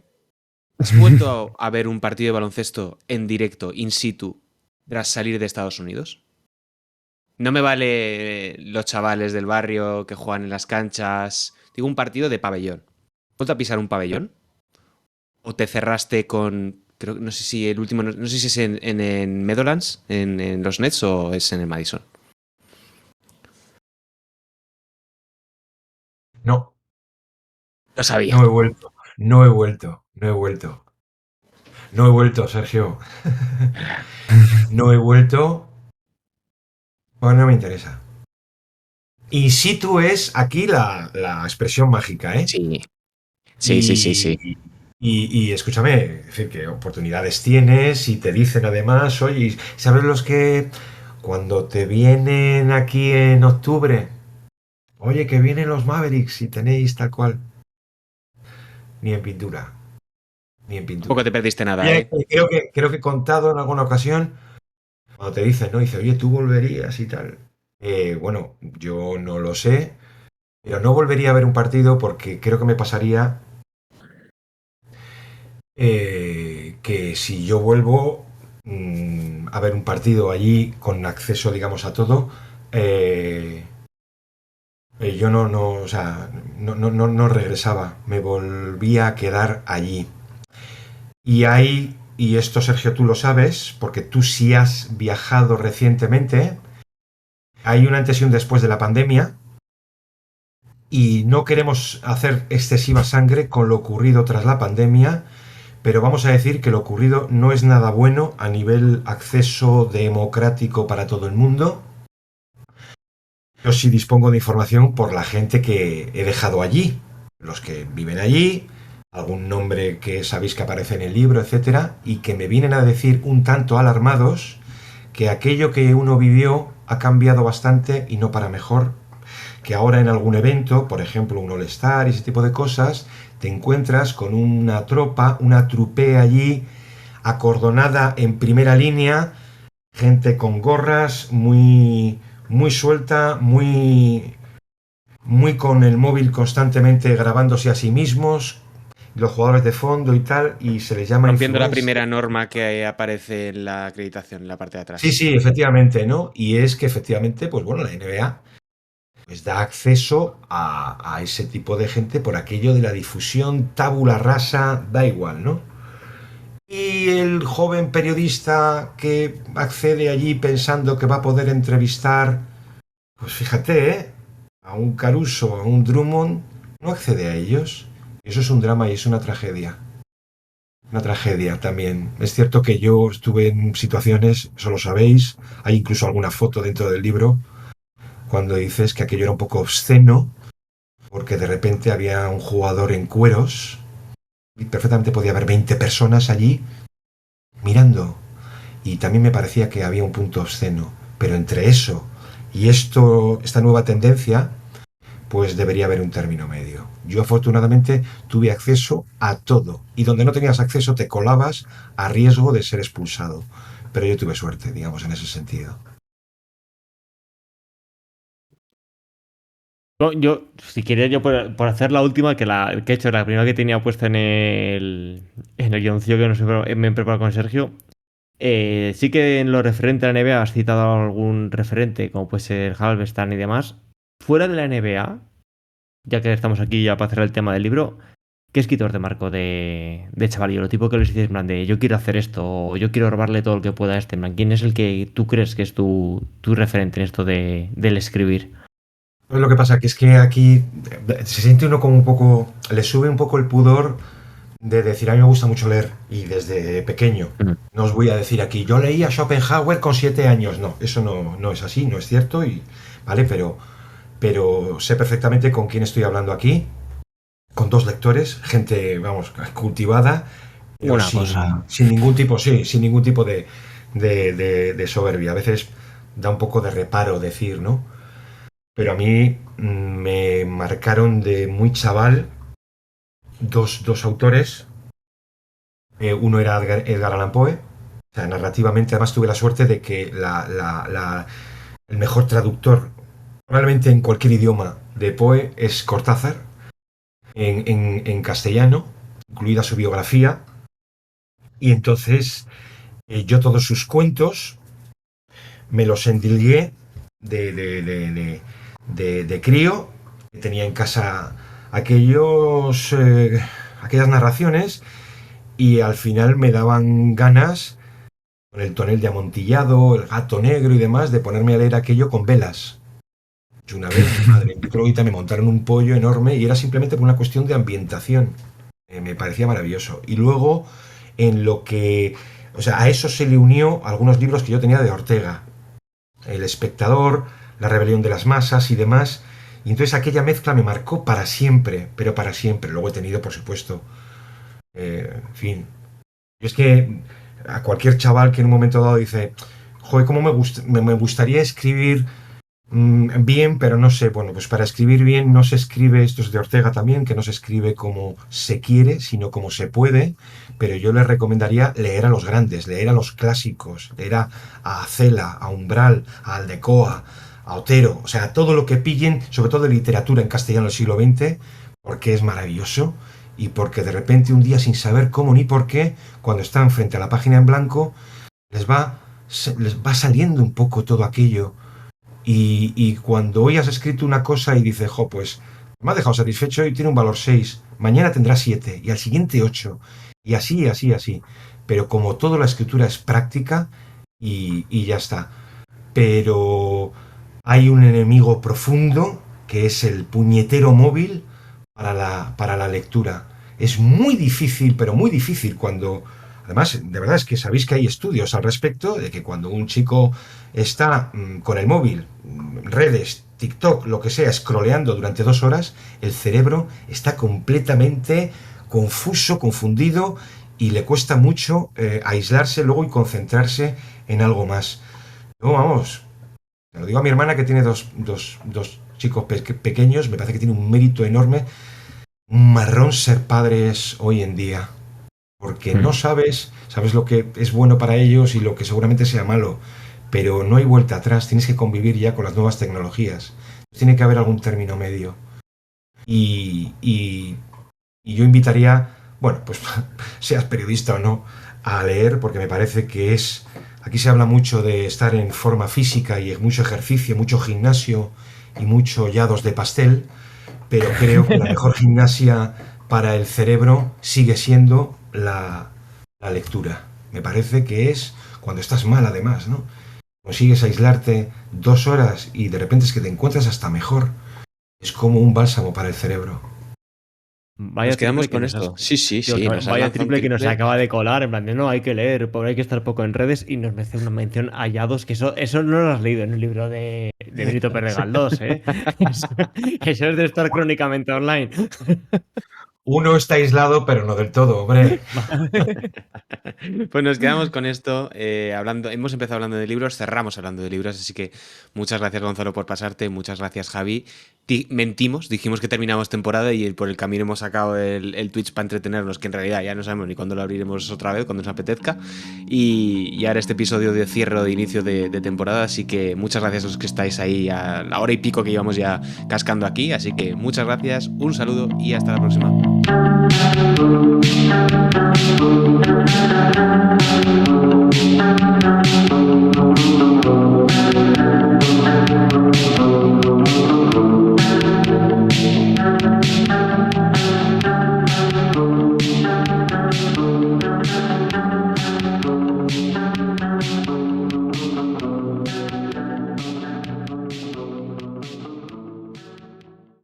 ¿Has vuelto a ver un partido de baloncesto en directo, in situ, tras salir de Estados Unidos? No me vale los chavales del barrio que juegan en las canchas. Digo un partido de pabellón. ¿Has vuelto a pisar un pabellón? ¿O te cerraste con... Creo, no sé si el último... No sé si es en Meadowlands, en los Nets, o es en el Madison. No, Lo sabía. no he vuelto. No he vuelto. No he vuelto. No he vuelto, Sergio. No he vuelto. Bueno, no me interesa. In situ es aquí la expresión mágica, ¿eh? Sí. Sí. Y escúchame, es decir, qué oportunidades tienes y te dicen además, oye, ¿sabes los que cuando te vienen aquí en octubre? Oye, que vienen los Mavericks y tenéis tal cual. Ni en pintura. Ni en Tampoco pintura. te perdiste nada, Oye, ¿eh? creo que he contado en alguna ocasión, cuando te dicen, ¿no? Dice, oye, tú volverías y tal. Bueno, yo no lo sé, pero no volvería a ver un partido porque creo que me pasaría que si yo vuelvo a ver un partido allí con acceso, digamos, a todo, eh, yo o sea, no regresaba, me volvía a quedar allí. Y esto Sergio tú lo sabes, porque tú sí has viajado recientemente, hay un antes y un después de la pandemia, y no queremos hacer excesiva sangre con lo ocurrido tras la pandemia, pero vamos a decir que lo ocurrido no es nada bueno a nivel acceso democrático para todo el mundo. Yo sí dispongo de información por la gente que he dejado allí, los que viven allí, algún nombre que sabéis que aparece en el libro, etcétera, y que me vienen a decir un tanto alarmados que aquello que uno vivió ha cambiado bastante y no para mejor, que ahora en algún evento, por ejemplo un All-Star y ese tipo de cosas, te encuentras con una tropa, una trupe allí acordonada en primera línea, gente con gorras, muy suelta, muy con el móvil constantemente grabándose a sí mismos, los jugadores de fondo y tal, y se les llama Rompiendo la influencer. primera norma que aparece en la acreditación, en la parte de Sí, atrás. sí, efectivamente, ¿no? Y es que efectivamente, pues bueno, la NBA pues da acceso a ese tipo de gente por aquello de la difusión tabula rasa, da igual, ¿no? Y el joven periodista que accede allí pensando que va a poder entrevistar, pues fíjate, ¿eh? A un Caruso, a un Drummond, no accede a ellos. Eso es un drama y es una tragedia. Una tragedia también. Es cierto que yo estuve en situaciones, eso lo sabéis, hay incluso alguna foto dentro del libro, cuando dices que aquello era un poco obsceno, porque de repente había un jugador en cueros y perfectamente podía haber 20 personas allí mirando. Y también me parecía que había un punto obsceno. Pero entre eso y esta nueva tendencia, pues debería haber un término medio. Yo afortunadamente tuve acceso a todo, y donde no tenías acceso te colabas a riesgo de ser expulsado. Pero yo tuve suerte, digamos, en ese sentido. Yo, si quería, yo por hacer la última, que he hecho, la primera que tenía puesta en el guioncillo que me he preparado con Sergio. Sí que en lo referente a la NBA has citado algún referente, como puede ser Halberstam y demás. Fuera de la NBA, ya que estamos aquí ya para hacer el tema del libro, ¿qué escritor te marcó de chavalillo? Lo tipo que les dices, en plan de yo quiero hacer esto, o yo quiero robarle todo lo que pueda a este, en plan, ¿quién es el que tú crees que es tu referente en esto del escribir? Pues lo que pasa que es que aquí se siente uno como un poco, le sube un poco el pudor de decir, a mí me gusta mucho leer y desde pequeño. Mm. No os voy a decir aquí, yo leí a Schopenhauer con 7 años. No, eso no es así, no es cierto, ¿vale? Pero sé perfectamente con quién estoy hablando aquí, con 2 lectores, gente, vamos, cultivada, pero Una cosa. sin ningún tipo, sí, sin ningún tipo de soberbia. A veces da un poco de reparo decir, ¿no? Pero a mí me marcaron de muy chaval dos autores. Uno era Edgar Allan Poe. O sea, narrativamente, además tuve la suerte de que el mejor traductor, probablemente en cualquier idioma, de Poe es Cortázar, en castellano, incluida su biografía. Y entonces yo todos sus cuentos me los endilgué de crío. Tenía en casa aquellas narraciones y al final me daban ganas, con el tonel de Amontillado, el Gato Negro y demás, de ponerme a leer aquello con velas. Y una vez, madre mía, me montaron un pollo enorme y era simplemente por una cuestión de ambientación. Me parecía maravilloso. Y luego, o sea, a eso se le unió algunos libros que yo tenía de Ortega. El Espectador, La rebelión de las masas y demás. Y entonces aquella mezcla me marcó para siempre, pero para siempre. Luego he tenido, por supuesto, en fin. Y es que a cualquier chaval que en un momento dado dice, joder, cómo me gustaría escribir bien, pero no sé, bueno, pues para escribir bien no se escribe, esto es de Ortega también, que no se escribe como se quiere, sino como se puede, pero yo les recomendaría leer a los grandes, leer a los clásicos, leer a Acela, a Umbral, a Aldecoa, a Otero, o sea, todo lo que pillen, sobre todo de literatura en castellano del siglo XX, porque es maravilloso y porque de repente un día sin saber cómo ni por qué, cuando están frente a la página en blanco, les va saliendo un poco todo aquello. Y cuando hoy has escrito una cosa y dices, jo, pues me ha dejado satisfecho y tiene un valor 6, mañana tendrá 7 y al siguiente 8 y así, así, así. Pero como todo la escritura es práctica y ya está. Pero hay un enemigo profundo que es el puñetero móvil para la lectura. Es muy difícil, pero muy difícil cuando... Además, de verdad es que sabéis que hay estudios al respecto de que cuando un chico está con el móvil, redes, TikTok, lo que sea, scrolleando durante 2 horas, el cerebro está completamente confuso, confundido y le cuesta mucho aislarse luego y concentrarse en algo más. No, vamos, te lo digo a mi hermana que tiene dos chicos pequeños, me parece que tiene un mérito enorme, un marrón ser padres hoy en día, porque no sabes lo que es bueno para ellos y lo que seguramente sea malo, pero no hay vuelta atrás, tienes que convivir ya con las nuevas tecnologías, tiene que haber algún término medio. Y yo invitaría, bueno, pues seas periodista o no, a leer, porque me parece que aquí se habla mucho de estar en forma física y mucho ejercicio, mucho gimnasio y mucho llados de pastel, pero creo que la mejor gimnasia para el cerebro sigue siendo la lectura. Me parece que es cuando estás mal, además, ¿no? Consigues aislarte 2 horas y de repente es que te encuentras hasta mejor. Es como un bálsamo para el cerebro. Nos quedamos con esto. Sí, sí, Tío, sí. Nos has vaya lanzado un triple que nos triple. acaba de colar, en plan de no, hay que leer, hay que estar poco en redes y nos merece una mención a hallados, que eso no lo has leído en el libro de Benito Pérez Galdós, ¿eh? Eso es de estar crónicamente online. Uno está aislado, pero no del todo, hombre. Pues nos quedamos con esto. Hemos empezado hablando de libros, cerramos hablando de libros, así que muchas gracias, Gonzalo, por pasarte, muchas gracias, Javi. mentimos, dijimos que terminamos temporada y por el camino hemos sacado el Twitch para entretenernos, que en realidad ya no sabemos ni cuándo lo abriremos otra vez, cuando nos apetezca. Y ahora este episodio de cierre o de inicio de temporada, así que muchas gracias a los que estáis ahí a la hora y pico que llevamos ya cascando aquí, así que muchas gracias, un saludo y hasta la próxima.